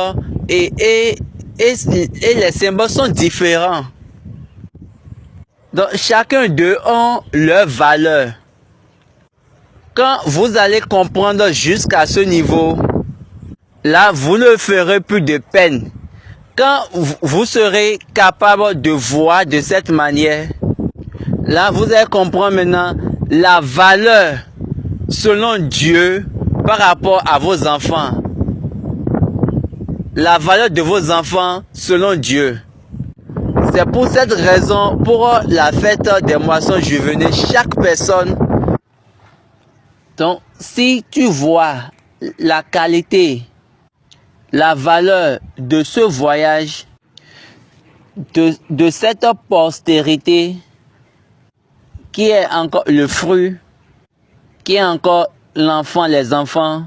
et les symboles sont différents. Donc chacun d'eux ont leur valeur. Quand vous allez comprendre jusqu'à ce niveau, là vous ne ferez plus de peine. Quand vous serez capable de voir de cette manière, là vous allez comprendre maintenant la valeur selon Dieu par rapport à vos enfants. La valeur de vos enfants selon Dieu. C'est pour cette raison, pour la fête des moissons juvéniles, chaque personne. Donc, si tu vois la qualité, la valeur de ce voyage, de cette postérité, qui est encore le fruit, qui est encore l'enfant, les enfants,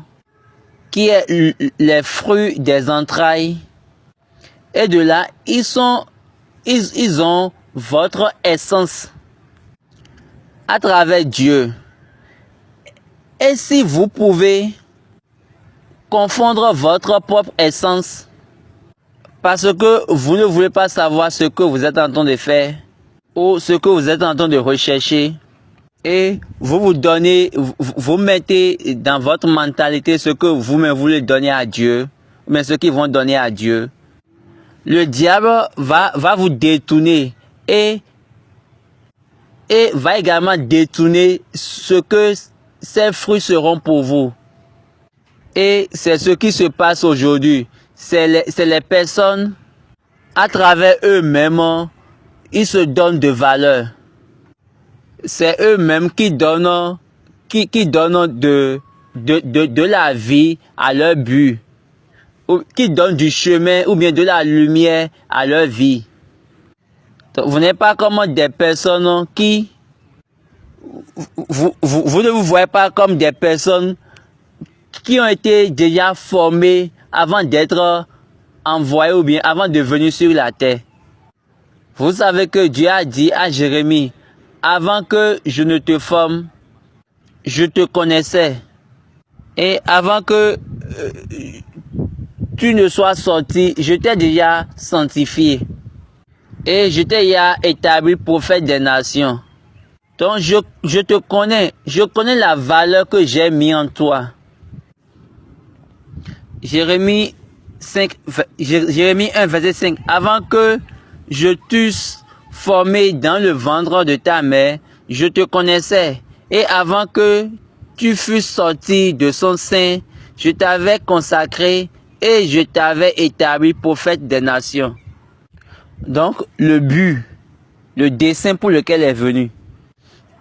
qui est les fruits des entrailles, et de là, ils ont votre essence à travers Dieu. Et si vous pouvez confondre votre propre essence parce que vous ne voulez pas savoir ce que vous êtes en train de faire ou ce que vous êtes en train de rechercher, et vous mettez dans votre mentalité ce que vous-même voulez donner à Dieu, mais ce qu'ils vont donner à Dieu, le diable va vous détourner et va également détourner ce que ces fruits seront pour vous. Et c'est ce qui se passe aujourd'hui. C'est les personnes, à travers eux-mêmes, ils se donnent de valeur. C'est eux-mêmes qui donnent de la vie à leur but, ou qui donnent du chemin ou bien de la lumière à leur vie. Donc, vous n'êtes pas comme des personnes qui... Vous ne vous voyez pas comme des personnes qui ont été déjà formées avant d'être envoyées ou bien avant de venir sur la terre. Vous savez que Dieu a dit à Jérémie, avant que je ne te forme, je te connaissais. Et avant que tu ne sois sorti, je t'ai déjà sanctifié. Et je t'ai déjà établi prophète des nations. Donc je te connais, je connais la valeur que j'ai mis en toi. Jérémie 1, verset 5. Avant que je t'eusse formé dans le ventre de ta mère, je te connaissais. Et avant que tu fusses sorti de son sein, je t'avais consacré et je t'avais établi prophète des nations. Donc, le but, le dessein pour lequel elle est venue.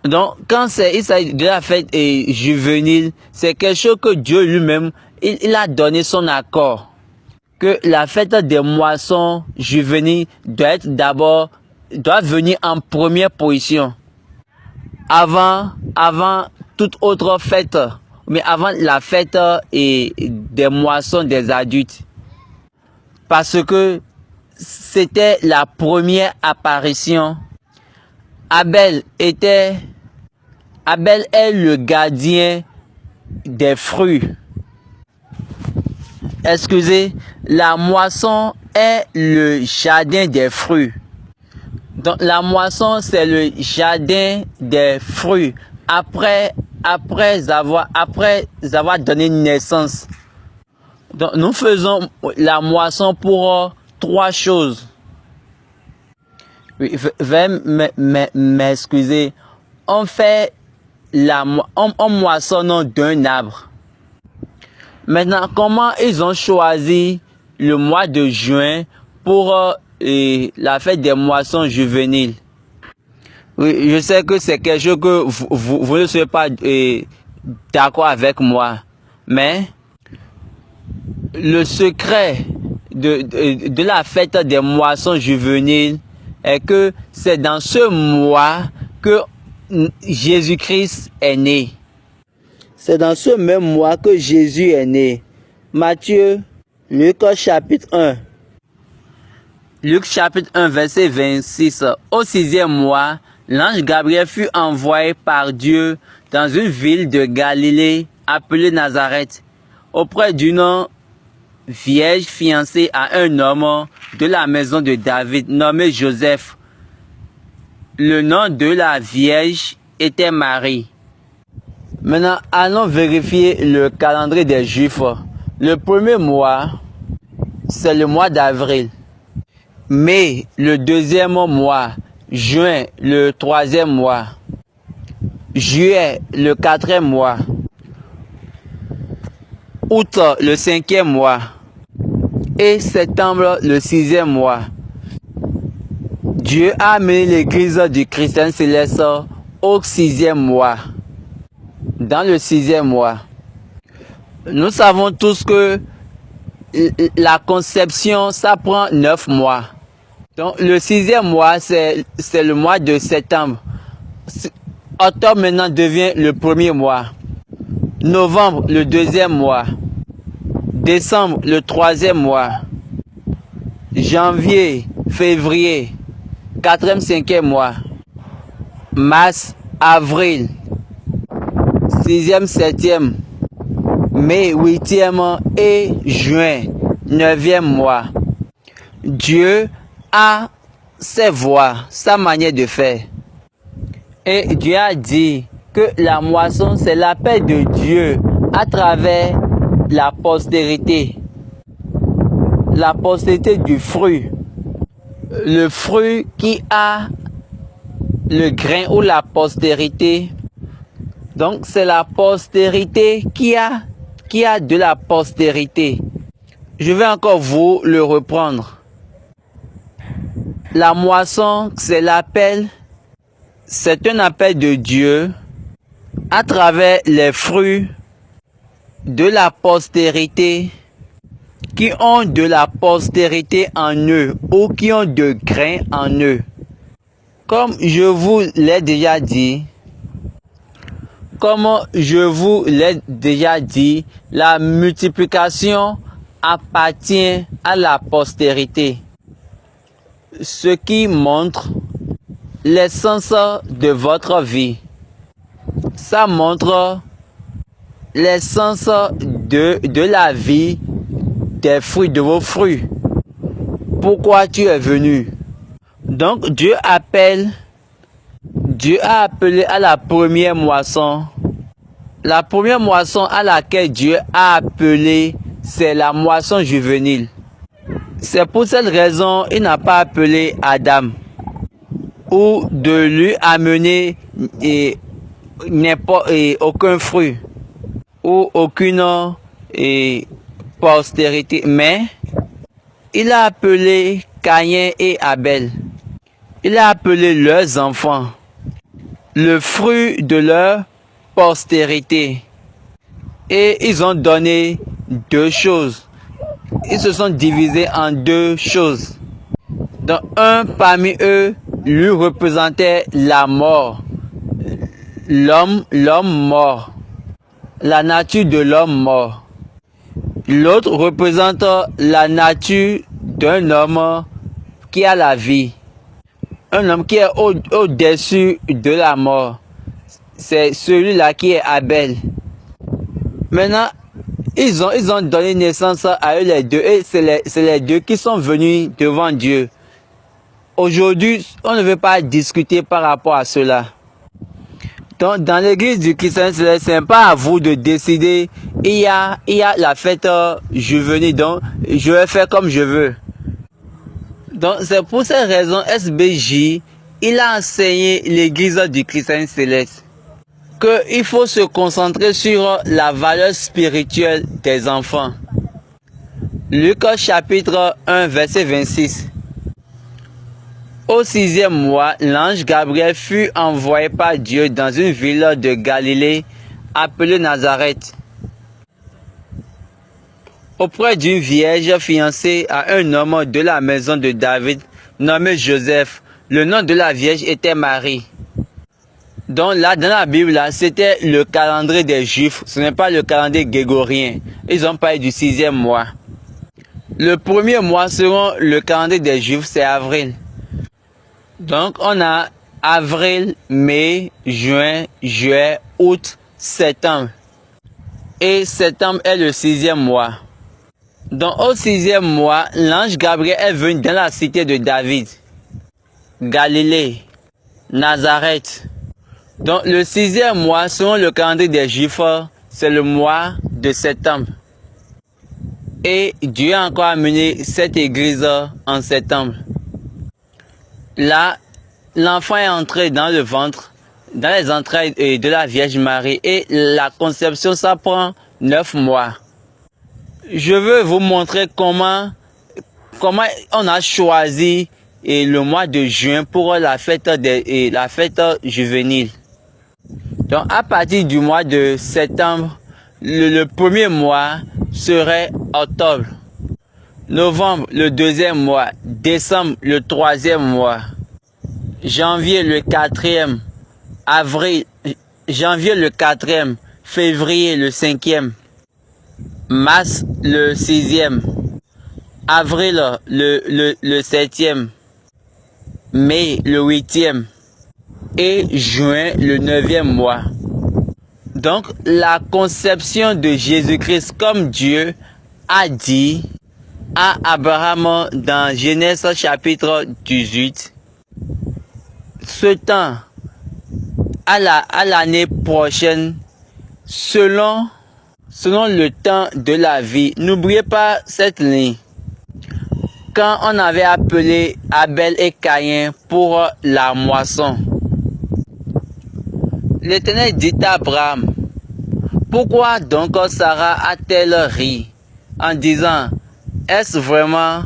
Donc, quand il s'agit de la fête juvénile, c'est quelque chose que Dieu lui-même, il a donné son accord. Que la fête des moissons juvéniles doit venir en première position. Avant toute autre fête, mais avant la fête des moissons des adultes. Parce que c'était la première apparition. Abel est le gardien des fruits. Excusez, la moisson est le jardin des fruits. Donc la moisson, c'est le jardin des fruits. Après avoir donné naissance. Donc nous faisons la moisson pour 3 choses. Oui, veuillez m'excuser. On moissonne d'un arbre. Maintenant, comment ils ont choisi le mois de juin pour la fête des moissons juvéniles? Oui, je sais que c'est quelque chose que vous ne savez pas d'accord avec moi. Mais le secret de la fête des moissons juvéniles est que c'est dans ce mois que Jésus-Christ est né. C'est dans ce même mois que Jésus est né. Matthieu, Luc chapitre 1. Luc chapitre 1 verset 26. Au 6e mois, l'ange Gabriel fut envoyé par Dieu dans une ville de Galilée appelée Nazareth, auprès d'une vierge fiancée à un homme de la maison de David nommé Joseph. Le nom de la vierge était Marie. Maintenant, allons vérifier le calendrier des Juifs. Le premier mois, c'est le mois d'avril. Mai, le deuxième mois. Juin, le troisième mois. Juillet, le quatrième mois. Août, le cinquième mois. Et septembre, le sixième mois. Dieu a amené l'église du Christian céleste au 6e mois. Dans le 6e mois. Nous savons tous que la conception, ça prend 9 mois. Donc le 6e mois, c'est le mois de septembre. Octobre maintenant devient le premier mois. Novembre, le deuxième mois. Décembre, le troisième mois. Janvier, février, 4e, 5e mois. Mars, avril, 6e, 7e. Mai, 8e et juin, 9e mois. Dieu a ses voies, sa manière de faire. Et Dieu a dit que la moisson, c'est l'appel de Dieu à travers la postérité. La postérité du fruit. Le fruit qui a le grain ou la postérité. Donc c'est la postérité qui a de la postérité. Je vais encore vous le reprendre. La moisson, c'est l'appel, c'est un appel de Dieu à travers les fruits de la postérité qui ont de la postérité en eux ou qui ont de grains en eux. Comme je vous l'ai déjà dit, la multiplication appartient à la postérité. Ce qui montre l'essence de votre vie. Ça montre l'essence de la vie, des fruits, de vos fruits. Pourquoi tu es venu? Donc Dieu a appelé à la première moisson. La première moisson à laquelle Dieu a appelé, c'est la moisson juvénile. C'est pour cette raison qu'il n'a pas appelé Adam ou de lui amener aucun fruit ou aucune postérité. Mais il a appelé Caïn et Abel. Il a appelé leurs enfants, le fruit de leur postérité. Et ils ont donné deux choses. Ils se sont divisés en deux choses. Donc un parmi eux lui représentait la mort. L'homme mort. La nature de l'homme mort. L'autre représente la nature d'un homme qui a la vie. Un homme qui est au-dessus de la mort. C'est celui-là qui est Abel. Maintenant, ils ont donné naissance à eux les deux. Et c'est les deux qui sont venus devant Dieu. Aujourd'hui, on ne veut pas discuter par rapport à cela. Donc, dans l'église du Christ Céleste, ce n'est pas à vous de décider. Il y a la fête juvénile, donc je vais faire comme je veux. Donc, c'est pour cette raison, SBJ, il a enseigné l'église du Christ Céleste qu'il faut se concentrer sur la valeur spirituelle des enfants. Luc chapitre 1, verset 26. Au 6e mois, l'ange Gabriel fut envoyé par Dieu dans une ville de Galilée appelé Nazareth, auprès d'une vierge fiancée à un homme de la maison de David nommé Joseph. Le nom de la vierge était Marie. Donc là, dans la Bible, c'était le calendrier des Juifs. Ce n'est pas le calendrier grégorien. Ils ont parlé du 6e mois. Le premier mois, selon le calendrier des Juifs, c'est avril. Donc, on a avril, mai, juin, juillet, août, septembre. Et septembre est le 6e mois. Donc, au 6e mois, l'ange Gabriel est venu dans la cité de David, Galilée, Nazareth. Donc, le 6e mois, selon le calendrier des Juifs, c'est le mois de septembre. Et Dieu a encore amené cette église en septembre. Là, l'enfant est entré dans le ventre, dans les entrailles de la Vierge Marie. Et la conception, ça prend 9 mois. Je veux vous montrer comment on a choisi le mois de juin pour la fête juvénile. Donc, à partir du mois de septembre, le premier mois serait octobre. Novembre, le 2e mois. Décembre, le 3e mois. Janvier, le 4e. Janvier, le 4e. Février, le 5e. Mars, le 6e. Avril, le 7e. Mai, le 8e. Et juin, le 9e mois. Donc, la conception de Jésus-Christ comme Dieu a dit à Abraham dans Genèse chapitre 18, ce temps, à l'année prochaine, selon le temps de la vie. N'oubliez pas cette ligne. Quand on avait appelé Abel et Caïn pour la moisson, l'Éternel dit à Abraham, pourquoi donc Sarah a-t-elle ri en disant, est-ce vraiment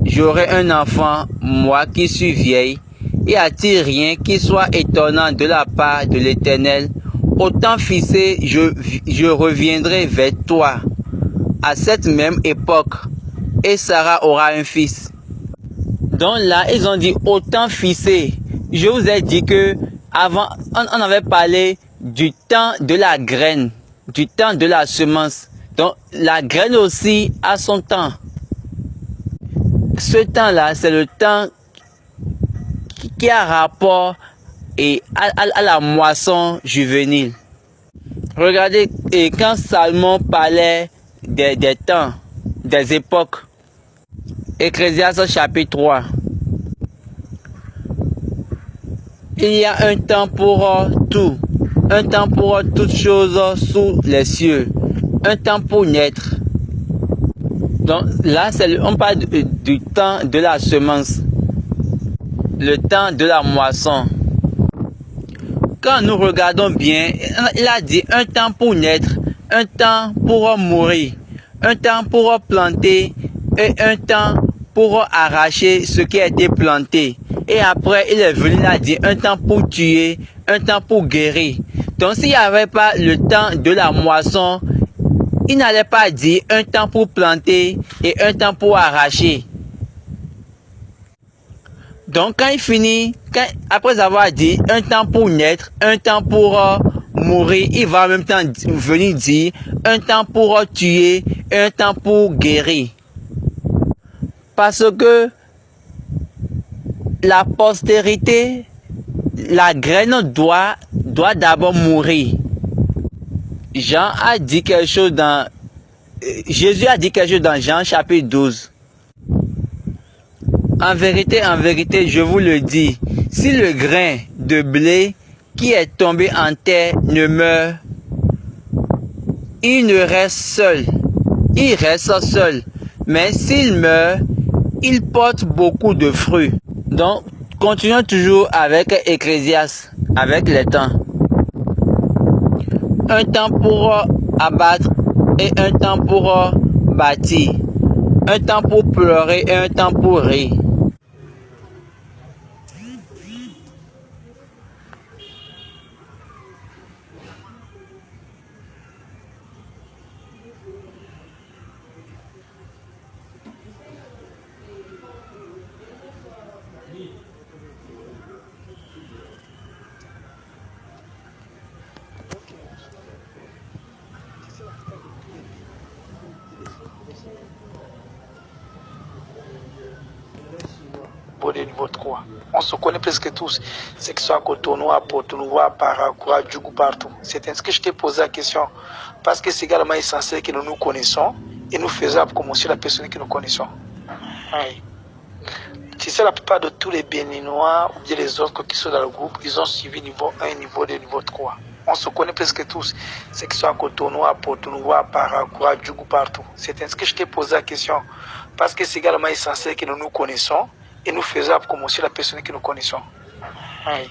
j'aurai un enfant, moi qui suis vieille, et a-t-il rien qui soit étonnant de la part de l'Éternel? Autant fixé, je reviendrai vers toi à cette même époque, et Sarah aura un fils. Donc là, ils ont dit autant fixé. Je vous ai dit que avant, on avait parlé du temps de la graine, du temps de la semence. Donc la graine aussi a son temps. Ce temps-là, c'est le temps qui a rapport à la moisson juvénile. Regardez, et quand Salomon parlait des temps, des époques, Ecclésiaste chapitre 3, il y a un temps pour tout, un temps pour toutes choses sous les cieux, un temps pour naître. Donc là, on parle du temps de la semence, le temps de la moisson. Quand nous regardons bien, il a dit un temps pour naître, un temps pour mourir, un temps pour planter et un temps pour arracher ce qui a été planté. Et après, il est venu, il a dit un temps pour tuer, un temps pour guérir. Donc s'il n'y avait pas le temps de la moisson, il n'allait pas dire un temps pour planter et un temps pour arracher. Donc quand il finit, après avoir dit un temps pour naître, un temps pour mourir, il va en même temps venir dire un temps pour tuer et un temps pour guérir. Parce que la postérité, la graine doit d'abord mourir. Jean a dit quelque chose Jésus a dit quelque chose dans Jean chapitre 12. En vérité, je vous le dis, si le grain de blé qui est tombé en terre ne meurt, il ne reste seul. Il reste seul. Mais s'il meurt, il porte beaucoup de fruits. Donc, continuons toujours avec Ecclésiaste, avec les temps. Un temps pour abattre et un temps pour bâtir. Un temps pour pleurer et un temps pour rire.
niveau 2, niveau 3. On se connaît presque tous. C'est que ce soit à Cotonou, à Porto-Nouveau, à Parakou, à Djougou, partout. C'est ainsi que je t'ai posé la question. Parce que c'est également essentiel que nous nous connaissons et nous faisons comme aussi la personne que nous connaissons. Oui. Tu sais, la plupart de tous les Béninois ou bien les autres qui sont dans le groupe, ils ont suivi niveau 1, niveau 2, niveau 3. On se connaît presque tous. C'est que ce soit à Cotonou, à Porto-Nouveau, à Parakou, à Djougou, partout. C'est ainsi que je t'ai posé la question. Parce que c'est également essentiel que nous nous connaissons et nous faisons comme aussi la personne que nous connaissons. Oui.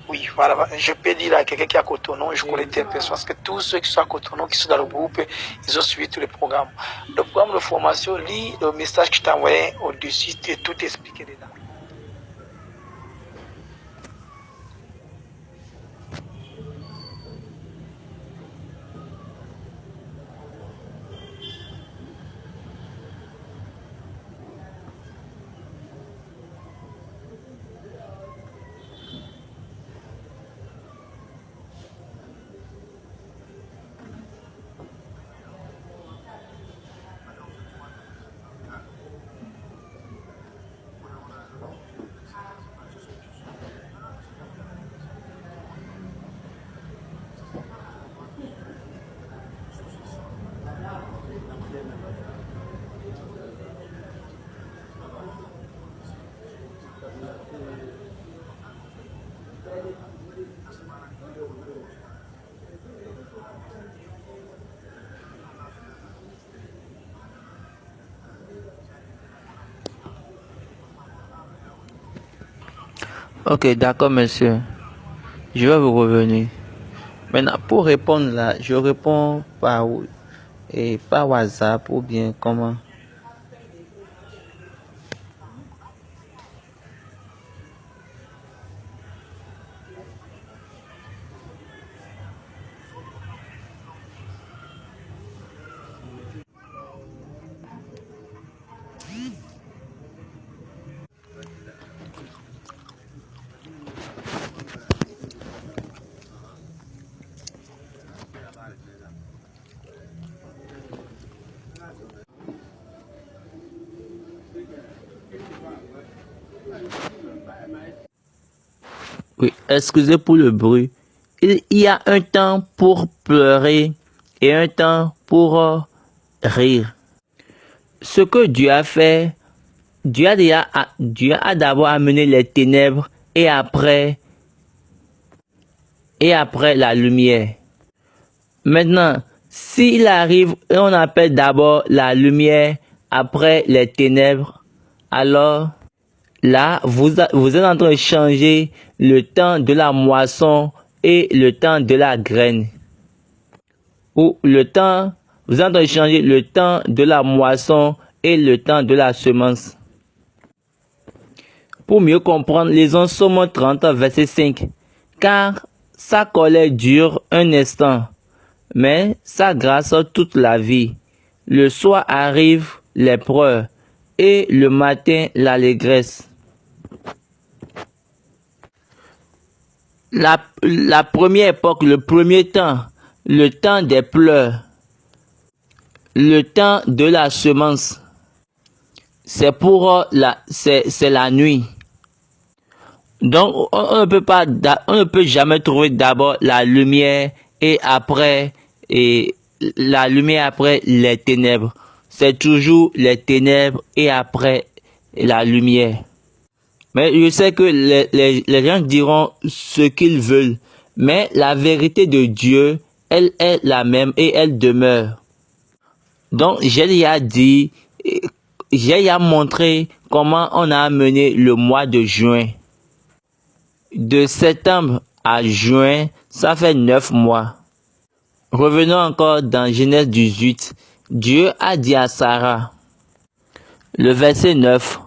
Oui, voilà. Je peux dire à quelqu'un qui est à Cotonou, je connais telle personne. Parce que tous ceux qui sont à Cotonou, qui sont dans le groupe, ils ont suivi tous les programmes. Le programme de formation, lis le message que je t'ai envoyé au-dessus et tout expliqué dedans.
Ok, d'accord, monsieur. Je vais vous revenir. Maintenant, pour répondre là, je réponds par WhatsApp ou bien comment? Oui, excusez pour le bruit. Il y a un temps pour pleurer et un temps pour rire. Ce que Dieu a fait, Dieu a d'abord amené les ténèbres et après la lumière. Maintenant, s'il arrive et on appelle d'abord la lumière après les ténèbres, alors là, vous êtes en train de changer le temps de la moisson et le temps de la graine. Ou vous êtes en train de changer le temps de la moisson et le temps de la semence. Pour mieux comprendre, lisons Somme 30, verset 5. Car sa colère dure un instant, mais sa grâce toute la vie. Le soir arrive l'épreuve et le matin l'allégresse. La première époque, le premier temps, le temps des pleurs, le temps de la semence, c'est la nuit. Donc, on ne peut jamais trouver d'abord la lumière et la lumière après les ténèbres. C'est toujours les ténèbres et après la lumière. Mais je sais que les gens diront ce qu'ils veulent. Mais la vérité de Dieu, elle est la même et elle demeure. Donc, j'ai déjà montré comment on a amené le mois de juin. De septembre à juin, ça fait 9 mois. Revenons encore dans Genèse 18. Dieu a dit à Sarah, le verset 9.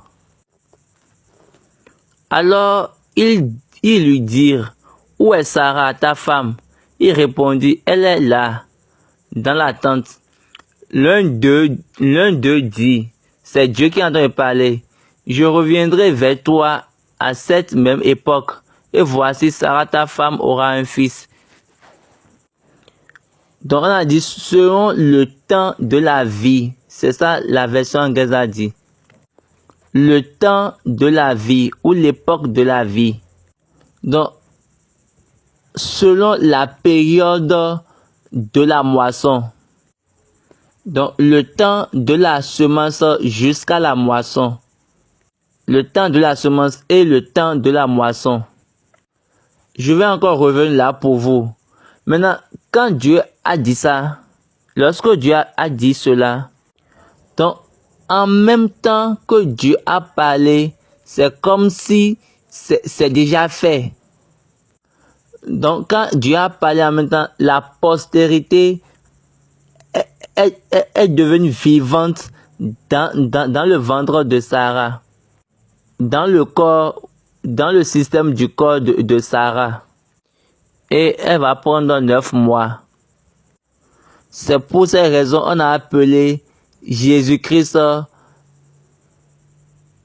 Alors, ils lui dirent, où est Sarah, ta femme? Il répondit, elle est là, dans la tente. L'un d'eux dit, c'est Dieu qui est en train de parler. Je reviendrai vers toi à cette même époque. Et voici, Sarah, ta femme, aura un fils. Donc, on a dit, selon le temps de la vie. C'est ça, la version anglaise a dit. le temps de la vie ou l'époque de la vie. Donc, selon la période de la moisson. Donc, le temps de la semence jusqu'à la moisson. Le temps de la semence et le temps de la moisson. Je vais encore revenir là pour vous. Maintenant, quand Dieu a dit ça, lorsque Dieu a dit cela, donc, en même temps que Dieu a parlé, c'est comme si c'est déjà fait. Donc, quand Dieu a parlé en même temps, la postérité est devenue vivante dans le ventre de Sarah, dans le corps, dans le système du corps de Sarah. Et elle va prendre 9 mois. C'est pour ces raisons qu'on a appelé Jésus-Christ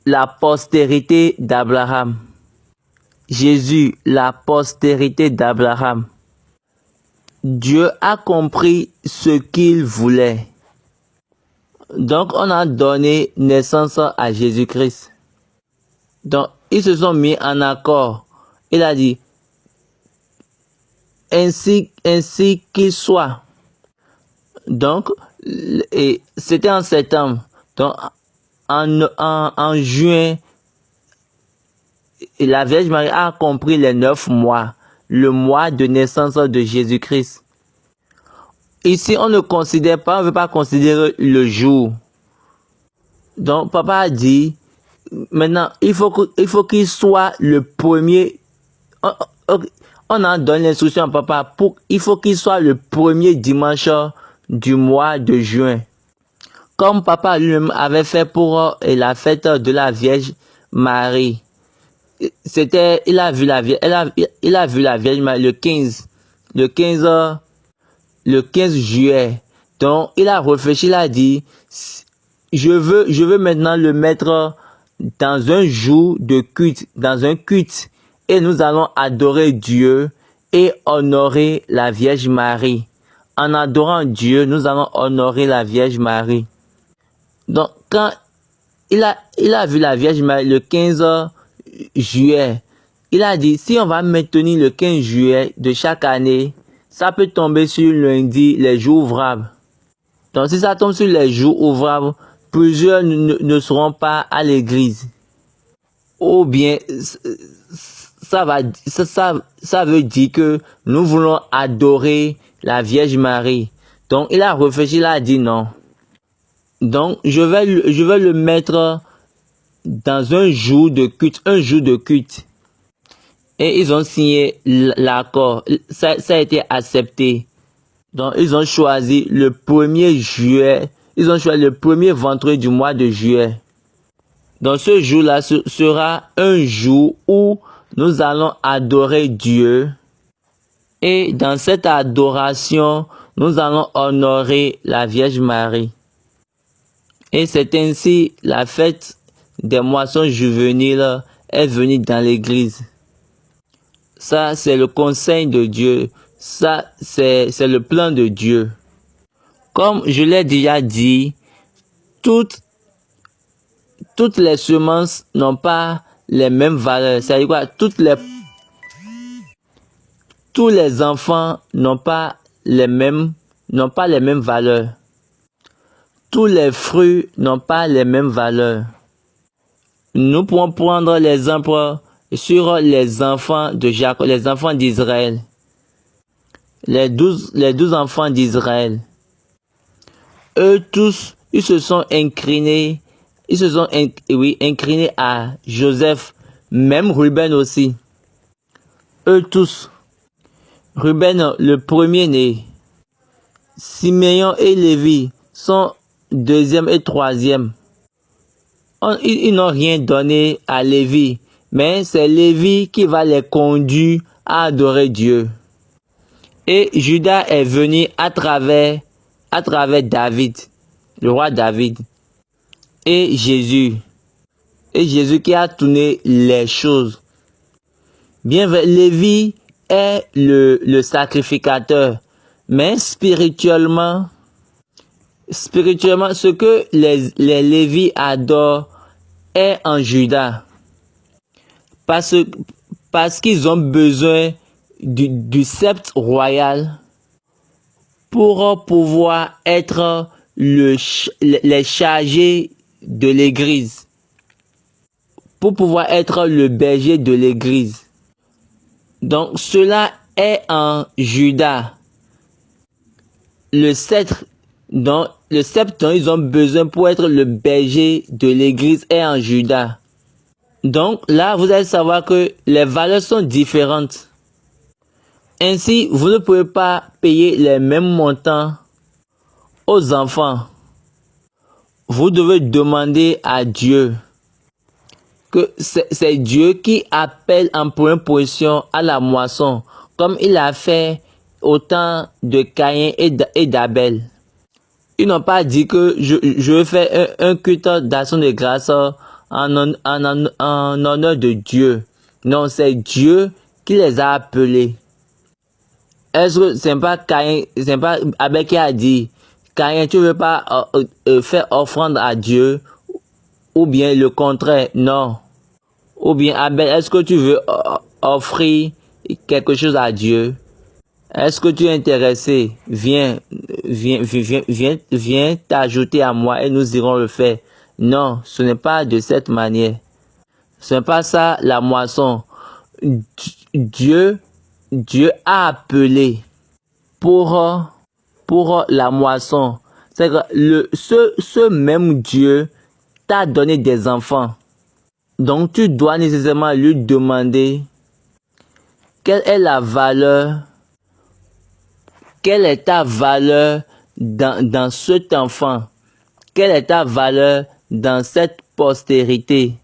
la postérité d'Abraham. Jésus, la postérité d'Abraham. Dieu a compris ce qu'il voulait. Donc, on a donné naissance à Jésus-Christ. Donc, ils se sont mis en accord. Il a dit, ainsi qu'il soit. Donc, et c'était en septembre. Donc, en juin, la Vierge Marie a compris les 9 mois, le mois de naissance de Jésus-Christ. Ici, on ne considère pas, on ne veut pas considérer le jour. Donc, papa a dit, maintenant, il faut qu'il soit le premier. On en donne l'instruction à papa il faut qu'il soit le premier dimanche du mois de juin. Comme papa lui-même avait fait pour la fête de la Vierge Marie. Il a vu la Vierge Marie le 15 juillet. Donc, il a réfléchi, il a dit, je veux maintenant le mettre dans un jour de culte, dans un culte. Et nous allons adorer Dieu et honorer la Vierge Marie. En adorant Dieu, nous allons honorer la Vierge Marie. Donc, quand il a vu la Vierge Marie le 15 juillet, il a dit, si on va maintenir le 15 juillet de chaque année, ça peut tomber sur lundi, les jours ouvrables. Donc, si ça tombe sur les jours ouvrables, plusieurs ne seront pas à l'église. Ou bien, ça veut dire que nous voulons adorer la Vierge Marie. Donc, il a réfléchi, il a dit non. Donc, je vais le mettre dans un jour de culte, Et ils ont signé l'accord. Ça a été accepté. Donc, ils ont choisi le 1er juillet. Ils ont choisi le premier vendredi du mois de juillet. Donc, ce jour-là sera un jour où nous allons adorer Dieu. Et dans cette adoration, nous allons honorer la Vierge Marie. Et c'est ainsi la fête des moissons juvéniles est venue dans l'église. Ça, c'est le conseil de Dieu. Ça, c'est le plan de Dieu. Comme je l'ai déjà dit, toutes les semences n'ont pas les mêmes valeurs. C'est-à-dire quoi? Tous les enfants n'ont pas les mêmes valeurs. Tous les fruits n'ont pas les mêmes valeurs. Nous pouvons prendre l'exemple sur les enfants de Jacob, les enfants d'Israël. Les 12 enfants d'Israël. Eux tous, ils se sont inclinés à Joseph, même Ruben aussi. Eux tous. Ruben, le premier-né. Siméon et Lévi sont deuxième et troisième. Ils n'ont rien donné à Lévi, mais c'est Lévi qui va les conduire à adorer Dieu. Et Judas est venu à travers David, le roi David, et Jésus. Et Jésus qui a tourné les choses. Bien, Lévi est le sacrificateur, mais spirituellement, ce que les Lévis adorent est en Juda. Parce qu'ils ont besoin du sceptre royal pour pouvoir être les chargés de l'église. Pour pouvoir être le berger de l'église. Donc cela est en Juda. Le sceptre dont ils ont besoin pour être le berger de l'église est en Juda. Donc là, vous allez savoir que les valeurs sont différentes. Ainsi, vous ne pouvez pas payer les mêmes montants aux enfants. Vous devez demander à Dieu. Que c'est Dieu qui appelle en première position à la moisson, comme il a fait au temps de Caïn et d'Abel. Ils n'ont pas dit que je vais faire un culte d'action de grâce en honneur de Dieu. Non, c'est Dieu qui les a appelés. Est-ce que c'est pas Caïn, c'est pas Abel qui a dit, Caïn, tu veux pas faire offrande à Dieu, ou bien le contraire? Non. Ou bien Abel, est-ce que tu veux offrir quelque chose à Dieu? Est-ce que tu es intéressé? Viens t'ajouter à moi et nous irons le faire. Non, ce n'est pas de cette manière. Ce n'est pas ça la moisson. Dieu a appelé pour la moisson. C'est que ce même Dieu t'a donné des enfants. Donc tu dois nécessairement lui demander quelle est la valeur, quelle est ta valeur dans cet enfant, quelle est ta valeur dans cette postérité.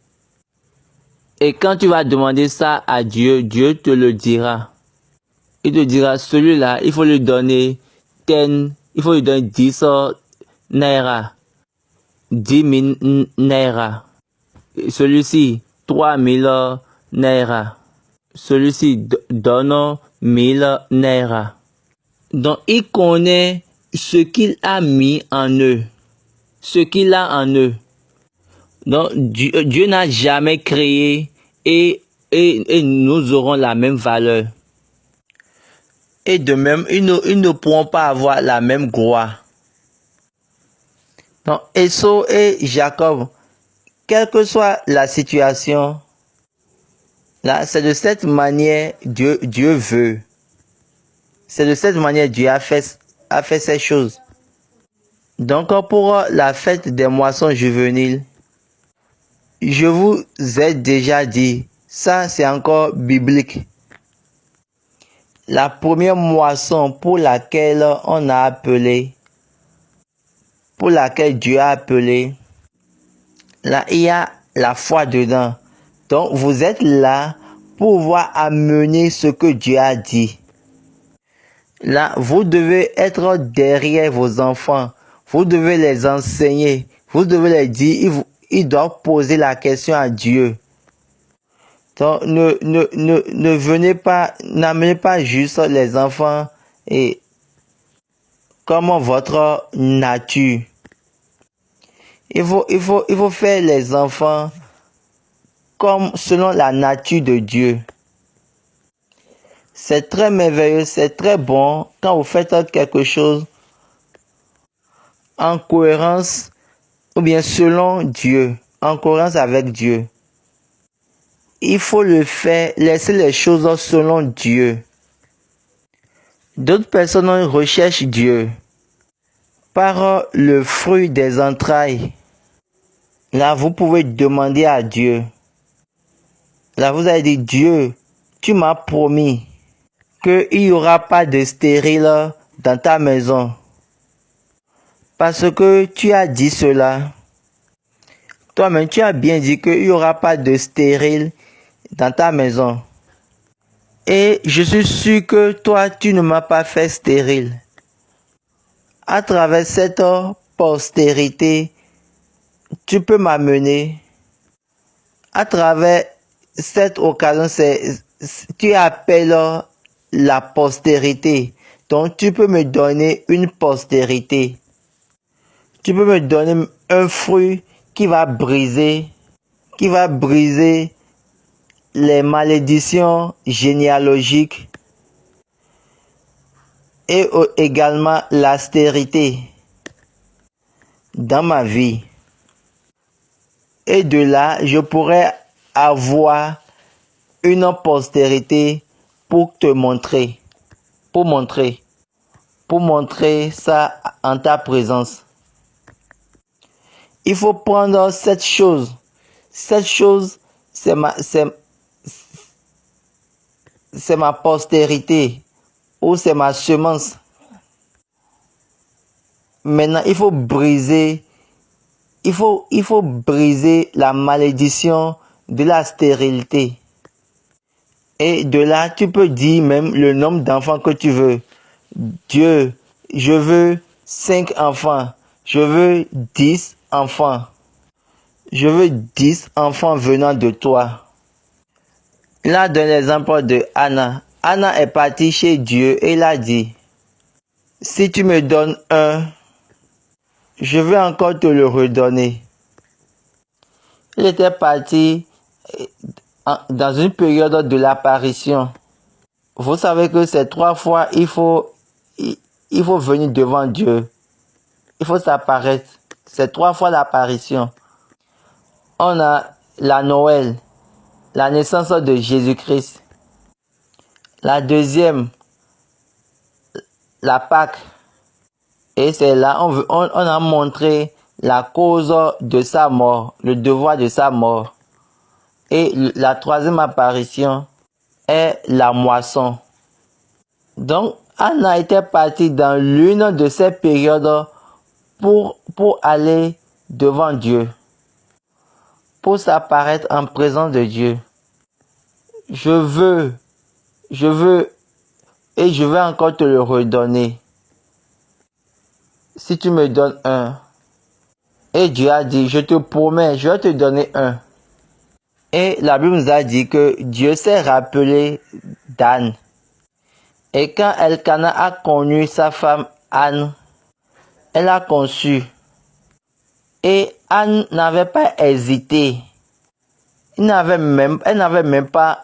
Et quand tu vas demander ça à Dieu, Dieu te le dira. Il te dira, celui-là, il faut lui donner 10 naira, 10 000 naira. Celui-ci, 3 000 naira. Celui-ci, donne 1000 naira. Donc, il connaît ce qu'il a mis en eux. Ce qu'il a en eux. Donc, Dieu n'a jamais créé et nous aurons la même valeur. Et de même, ils ne pourront pas avoir la même gloire. Donc, Esau et Jacob, quelle que soit la situation, là, c'est de cette manière Dieu veut. C'est de cette manière Dieu a fait ces choses. Donc, pour la fête des moissons juvéniles, je vous ai déjà dit, ça c'est encore biblique. La première moisson pour laquelle on a appelé, pour laquelle Dieu a appelé, là, il y a la foi dedans. Donc, vous êtes là pour pouvoir amener ce que Dieu a dit. Là, vous devez être derrière vos enfants. Vous devez les enseigner. Vous devez les dire, ils doivent poser la question à Dieu. Donc, ne venez pas, n'amenez pas juste les enfants et comme votre nature. Il faut faire les enfants comme selon la nature de Dieu. C'est très merveilleux, c'est très bon quand vous faites quelque chose en cohérence ou bien selon Dieu, en cohérence avec Dieu. Il faut le faire, laisser les choses selon Dieu. D'autres personnes recherchent Dieu par le fruit des entrailles. Là, vous pouvez demander à Dieu. Là, vous allez dire, Dieu, tu m'as promis qu'il n'y aura pas de stérile dans ta maison. Parce que tu as dit cela. Toi-même, tu as bien dit qu'il n'y aura pas de stérile dans ta maison. Et je suis sûr que toi, tu ne m'as pas fait stérile. À travers cette postérité, tu peux m'amener. À travers cette occasion, tu appelles la postérité. Donc, tu peux me donner une postérité. Tu peux me donner un fruit qui va briser
qui va briser les malédictions généalogiques et également l'austérité dans ma vie. Et de là, je pourrais avoir une postérité pour te montrer, pour montrer ça en ta présence. Il faut prendre cette chose. Cette chose, c'est ma postérité ou c'est ma semence. Maintenant, il faut briser la malédiction de la stérilité. Et de là, tu peux dire même le nombre d'enfants que tu veux. Dieu, je veux 5 enfants. Je veux 10 enfants. Je veux 10 enfants venant de toi. Là, donne l'exemple de Anna. Anna est partie chez Dieu et il a dit, si tu me donnes un, je vais encore te le redonner. Il était parti dans une période de l'apparition. Vous savez que c'est 3 fois, il faut venir devant Dieu. Il faut s'apparaître. C'est 3 fois l'apparition. On a la Noël, la naissance de Jésus-Christ. La deuxième, la Pâque. Et c'est là, on a montré la cause de sa mort, le devoir de sa mort. Et la troisième apparition est la moisson. Donc, Anna était partie dans l'une de ces périodes pour aller devant Dieu, pour s'apparaître en présence de Dieu. Je veux, et je vais encore te le redonner. Si tu me donnes un. Et Dieu a dit, je te promets, je vais te donner un. Et la Bible nous a dit que Dieu s'est rappelé d'Anne. Et quand Elkana a connu sa femme Anne, elle a conçu. Et Anne n'avait pas hésité. Elle n'avait même pas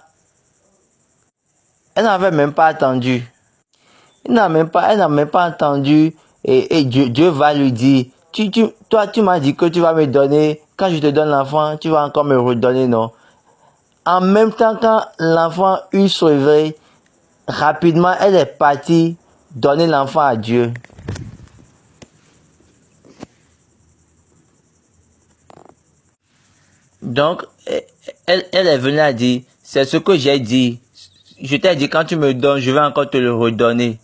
attendu. Elle n'a même pas entendu. Et Dieu va lui dire, toi tu m'as dit que tu vas me donner, quand je te donne l'enfant, tu vas encore me redonner, non? En même temps, quand l'enfant eut sauvé, rapidement, elle est partie donner l'enfant à Dieu. Donc, elle est venue à dire, c'est ce que j'ai dit. Je t'ai dit, quand tu me donnes, je vais encore te le redonner.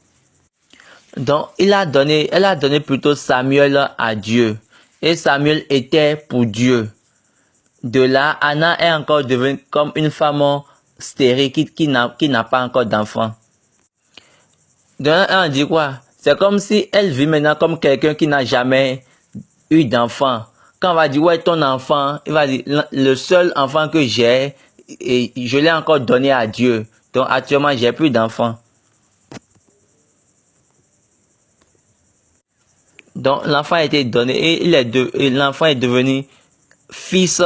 Donc, elle a donné plutôt Samuel à Dieu. Et Samuel était pour Dieu. De là, Anna est encore devenue comme une femme stérile qui n'a pas encore d'enfant. Donc, on dit quoi? C'est comme si elle vit maintenant comme quelqu'un qui n'a jamais eu d'enfant. Quand on va dire, ouais, ton enfant, il va dire, le seul enfant que j'ai, et je l'ai encore donné à Dieu. Donc, actuellement, j'ai plus d'enfant. Donc, l'enfant a été donné et l'enfant est devenu fils,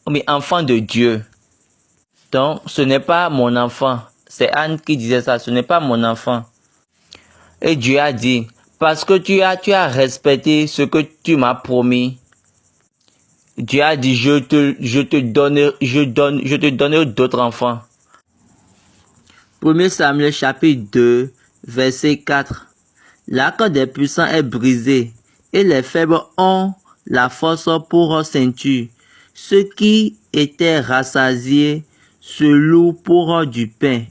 mais enfant de Dieu. Donc, ce n'est pas mon enfant. C'est Anne qui disait ça, ce n'est pas mon enfant. Et Dieu a dit, parce que tu as respecté ce que tu m'as promis. Dieu a dit, je te donnerai d'autres enfants. 1 Samuel chapitre 2, verset 4. L'arc des puissants est brisé, et les faibles ont la force pour ceinture. Ceux qui étaient rassasiés se louent pour du pain,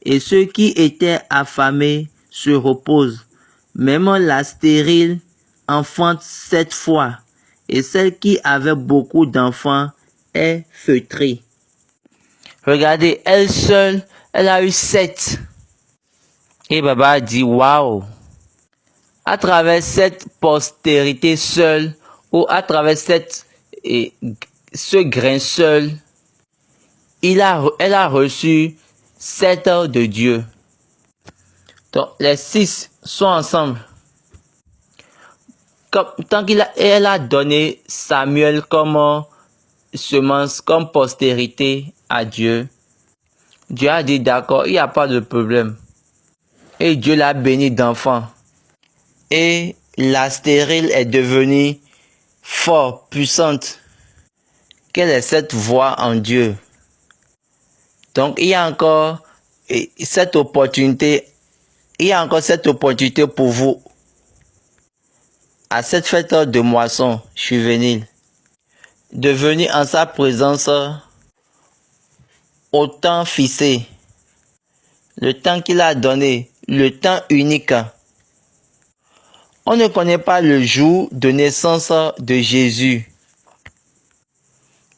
et ceux qui étaient affamés se reposent. Même la stérile enfante 7 fois, et celle qui avait beaucoup d'enfants est feutrée. Regardez, elle seule, elle a eu 7. Et Baba a dit, waouh! À travers cette postérité seule, ou à travers ce grain seul, elle a reçu 7 de Dieu. Donc, les 6 sont ensemble. Tant elle a donné Samuel comme
semence comme postérité à Dieu, Dieu a dit d'accord, il n'y a pas de problème. Et Dieu l'a béni d'enfants. Et la stérile est devenue fort, puissante. Quelle est cette voix en Dieu? Donc il y a encore cette opportunité. Il y a encore cette opportunité pour vous. À cette fête de moisson juvénile, de venir en sa présence au temps fixé, le temps qu'il a donné, le temps unique. On ne connaît pas le jour de naissance de Jésus.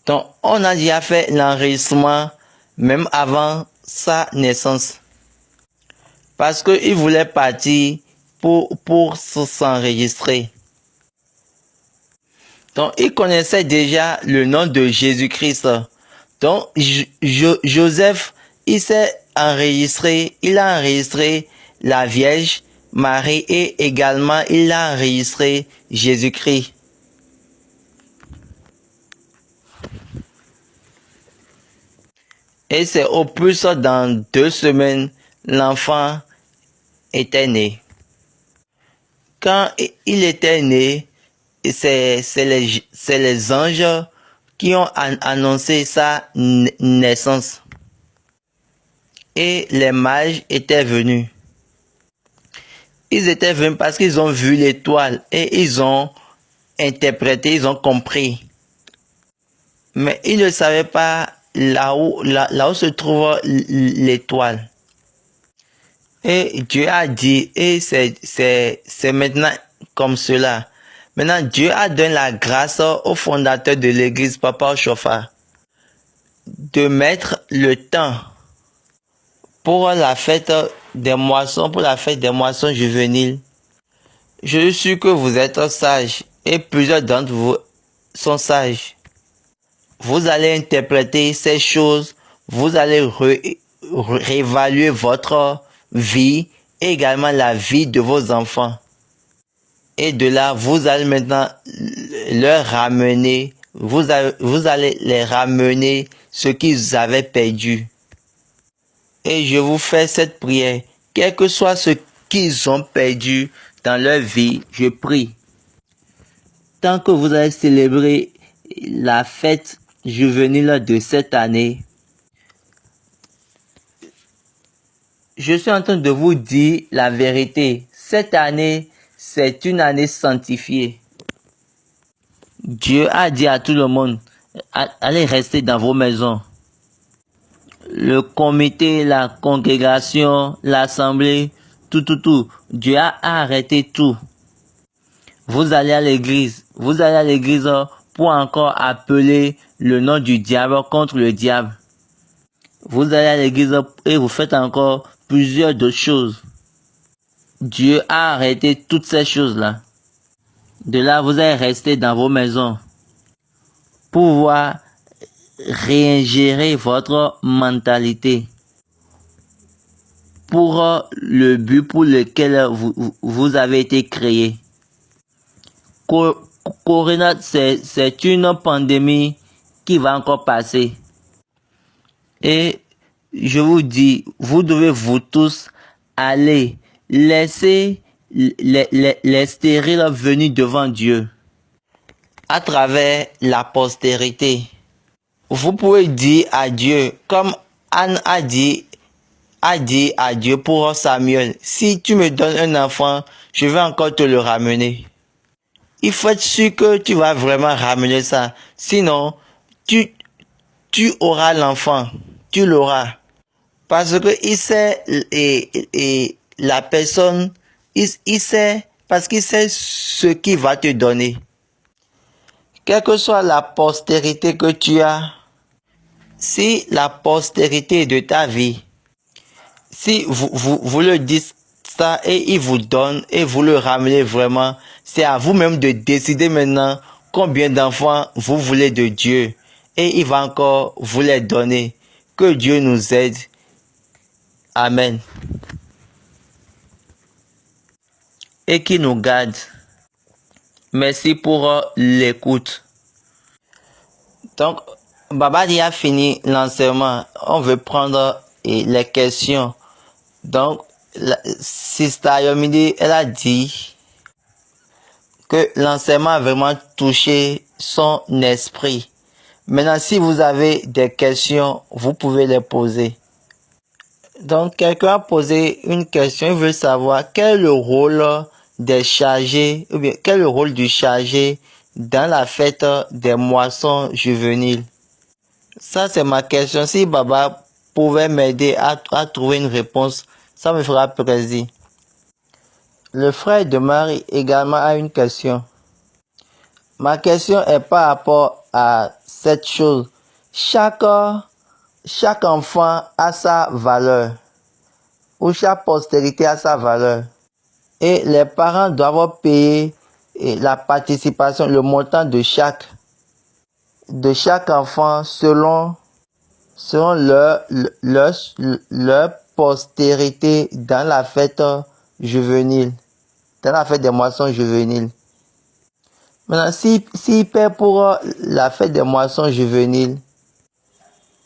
Donc, on a déjà fait l'enregistrement même avant sa naissance. Parce qu'il voulait partir pour s'enregistrer. Donc, il connaissait déjà le nom de Jésus-Christ. Donc, Joseph, il s'est enregistré, il a enregistré la Vierge Marie et également il a enregistré Jésus-Christ. Et c'est au plus dans 2 semaines, l'enfant était né. Quand il était né, c'est les anges qui ont annoncé sa naissance. Et les mages étaient venus. Ils étaient venus parce qu'ils ont vu l'étoile et ils ont interprété, ils ont compris. Mais ils ne savaient pas là où se trouve l'étoile. Et Dieu a dit, et c'est maintenant comme cela. Maintenant, Dieu a donné la grâce au fondateur de l'église, Papa Oshofa, de mettre le temps pour la fête des moissons, juvéniles. Je suis sûr que vous êtes sages et plusieurs d'entre vous sont sages. Vous allez interpréter ces choses, vous allez réévaluer votre vie et également la vie de vos enfants. Et de là, vous allez maintenant leur ramener, vous allez les ramener ce qu'ils avaient perdu. Et je vous fais cette prière, quel que soit ce qu'ils ont perdu dans leur vie, je prie. Tant que vous allez célébrer la fête juvénile de cette année, je suis en train de vous dire la vérité. Cette année, c'est une année sanctifiée. Dieu a dit à tout le monde, allez rester dans vos maisons. Le comité, la congrégation, l'assemblée, tout. Dieu a arrêté tout. Vous allez à l'église pour encore appeler le nom du diable contre le diable. Vous allez à l'église et vous faites encore plusieurs d'autres choses. Dieu a arrêté toutes ces choses-là. De là, vous allez rester dans vos maisons pour pouvoir réingérer votre mentalité pour le but pour lequel vous avez été créé. Corona, c'est une pandémie qui va encore passer. Et je vous dis, vous devez vous tous aller laisser les stériles venir devant Dieu à travers la postérité. Vous pouvez dire à Dieu, comme Anne a dit à Dieu pour Samuel, si tu me donnes un enfant, je vais encore te le ramener. Il faut être sûr que tu vas vraiment ramener ça. Sinon, tu auras l'enfant. Tu l'auras. Parce que il sait, et la personne, il sait, parce qu'il sait ce qu'il va te donner. Quelle que soit la postérité que tu as, si la postérité de ta vie, si vous le dites ça et il vous donne et vous le ramenez vraiment, c'est à vous-même de décider maintenant combien d'enfants vous voulez de Dieu. Et il va encore vous les donner. Que Dieu nous aide. Amen. Et qui nous garde. Merci pour l'écoute.
Donc, Babadi a fini l'enseignement. On veut prendre les questions. Donc, Sister Yomide, elle a dit que l'enseignement a vraiment touché son esprit. Maintenant, si vous avez des questions, vous pouvez les poser. Donc, quelqu'un a posé une question, il veut savoir quel est le rôle des chargés, ou bien quel est le rôle du chargé dans la fête des moissons juvéniles. Ça, c'est ma question. Si Baba pouvait m'aider à trouver une réponse, ça me fera plaisir. Le frère de Marie également a une question. Ma question est par rapport à cette chose. Chaque enfant a sa valeur, ou chaque postérité a sa valeur. Et les parents doivent payer la participation, le montant de chaque enfant selon leur postérité dans la fête juvénile, dans la fête des moissons juvéniles. Maintenant, s'ils paient pour la fête des moissons juvéniles,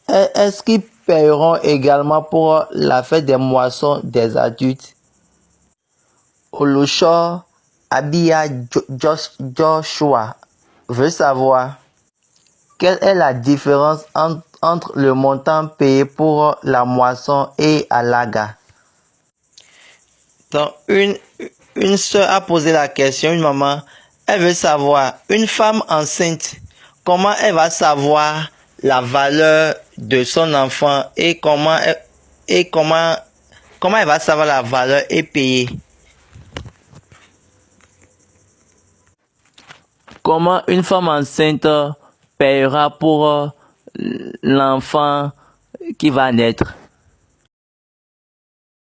est-ce qu'ils paieront également pour la fête des moissons des adultes? Olusho Abia Joshua veut savoir quelle est la différence entre le montant payé pour la moisson et Alaga. Donc, une soeur a posé la question, une maman, elle veut savoir, une femme enceinte, comment elle va savoir la valeur de son enfant et comment elle va savoir la valeur et payer.
Comment une femme enceinte paiera pour l'enfant qui va naître?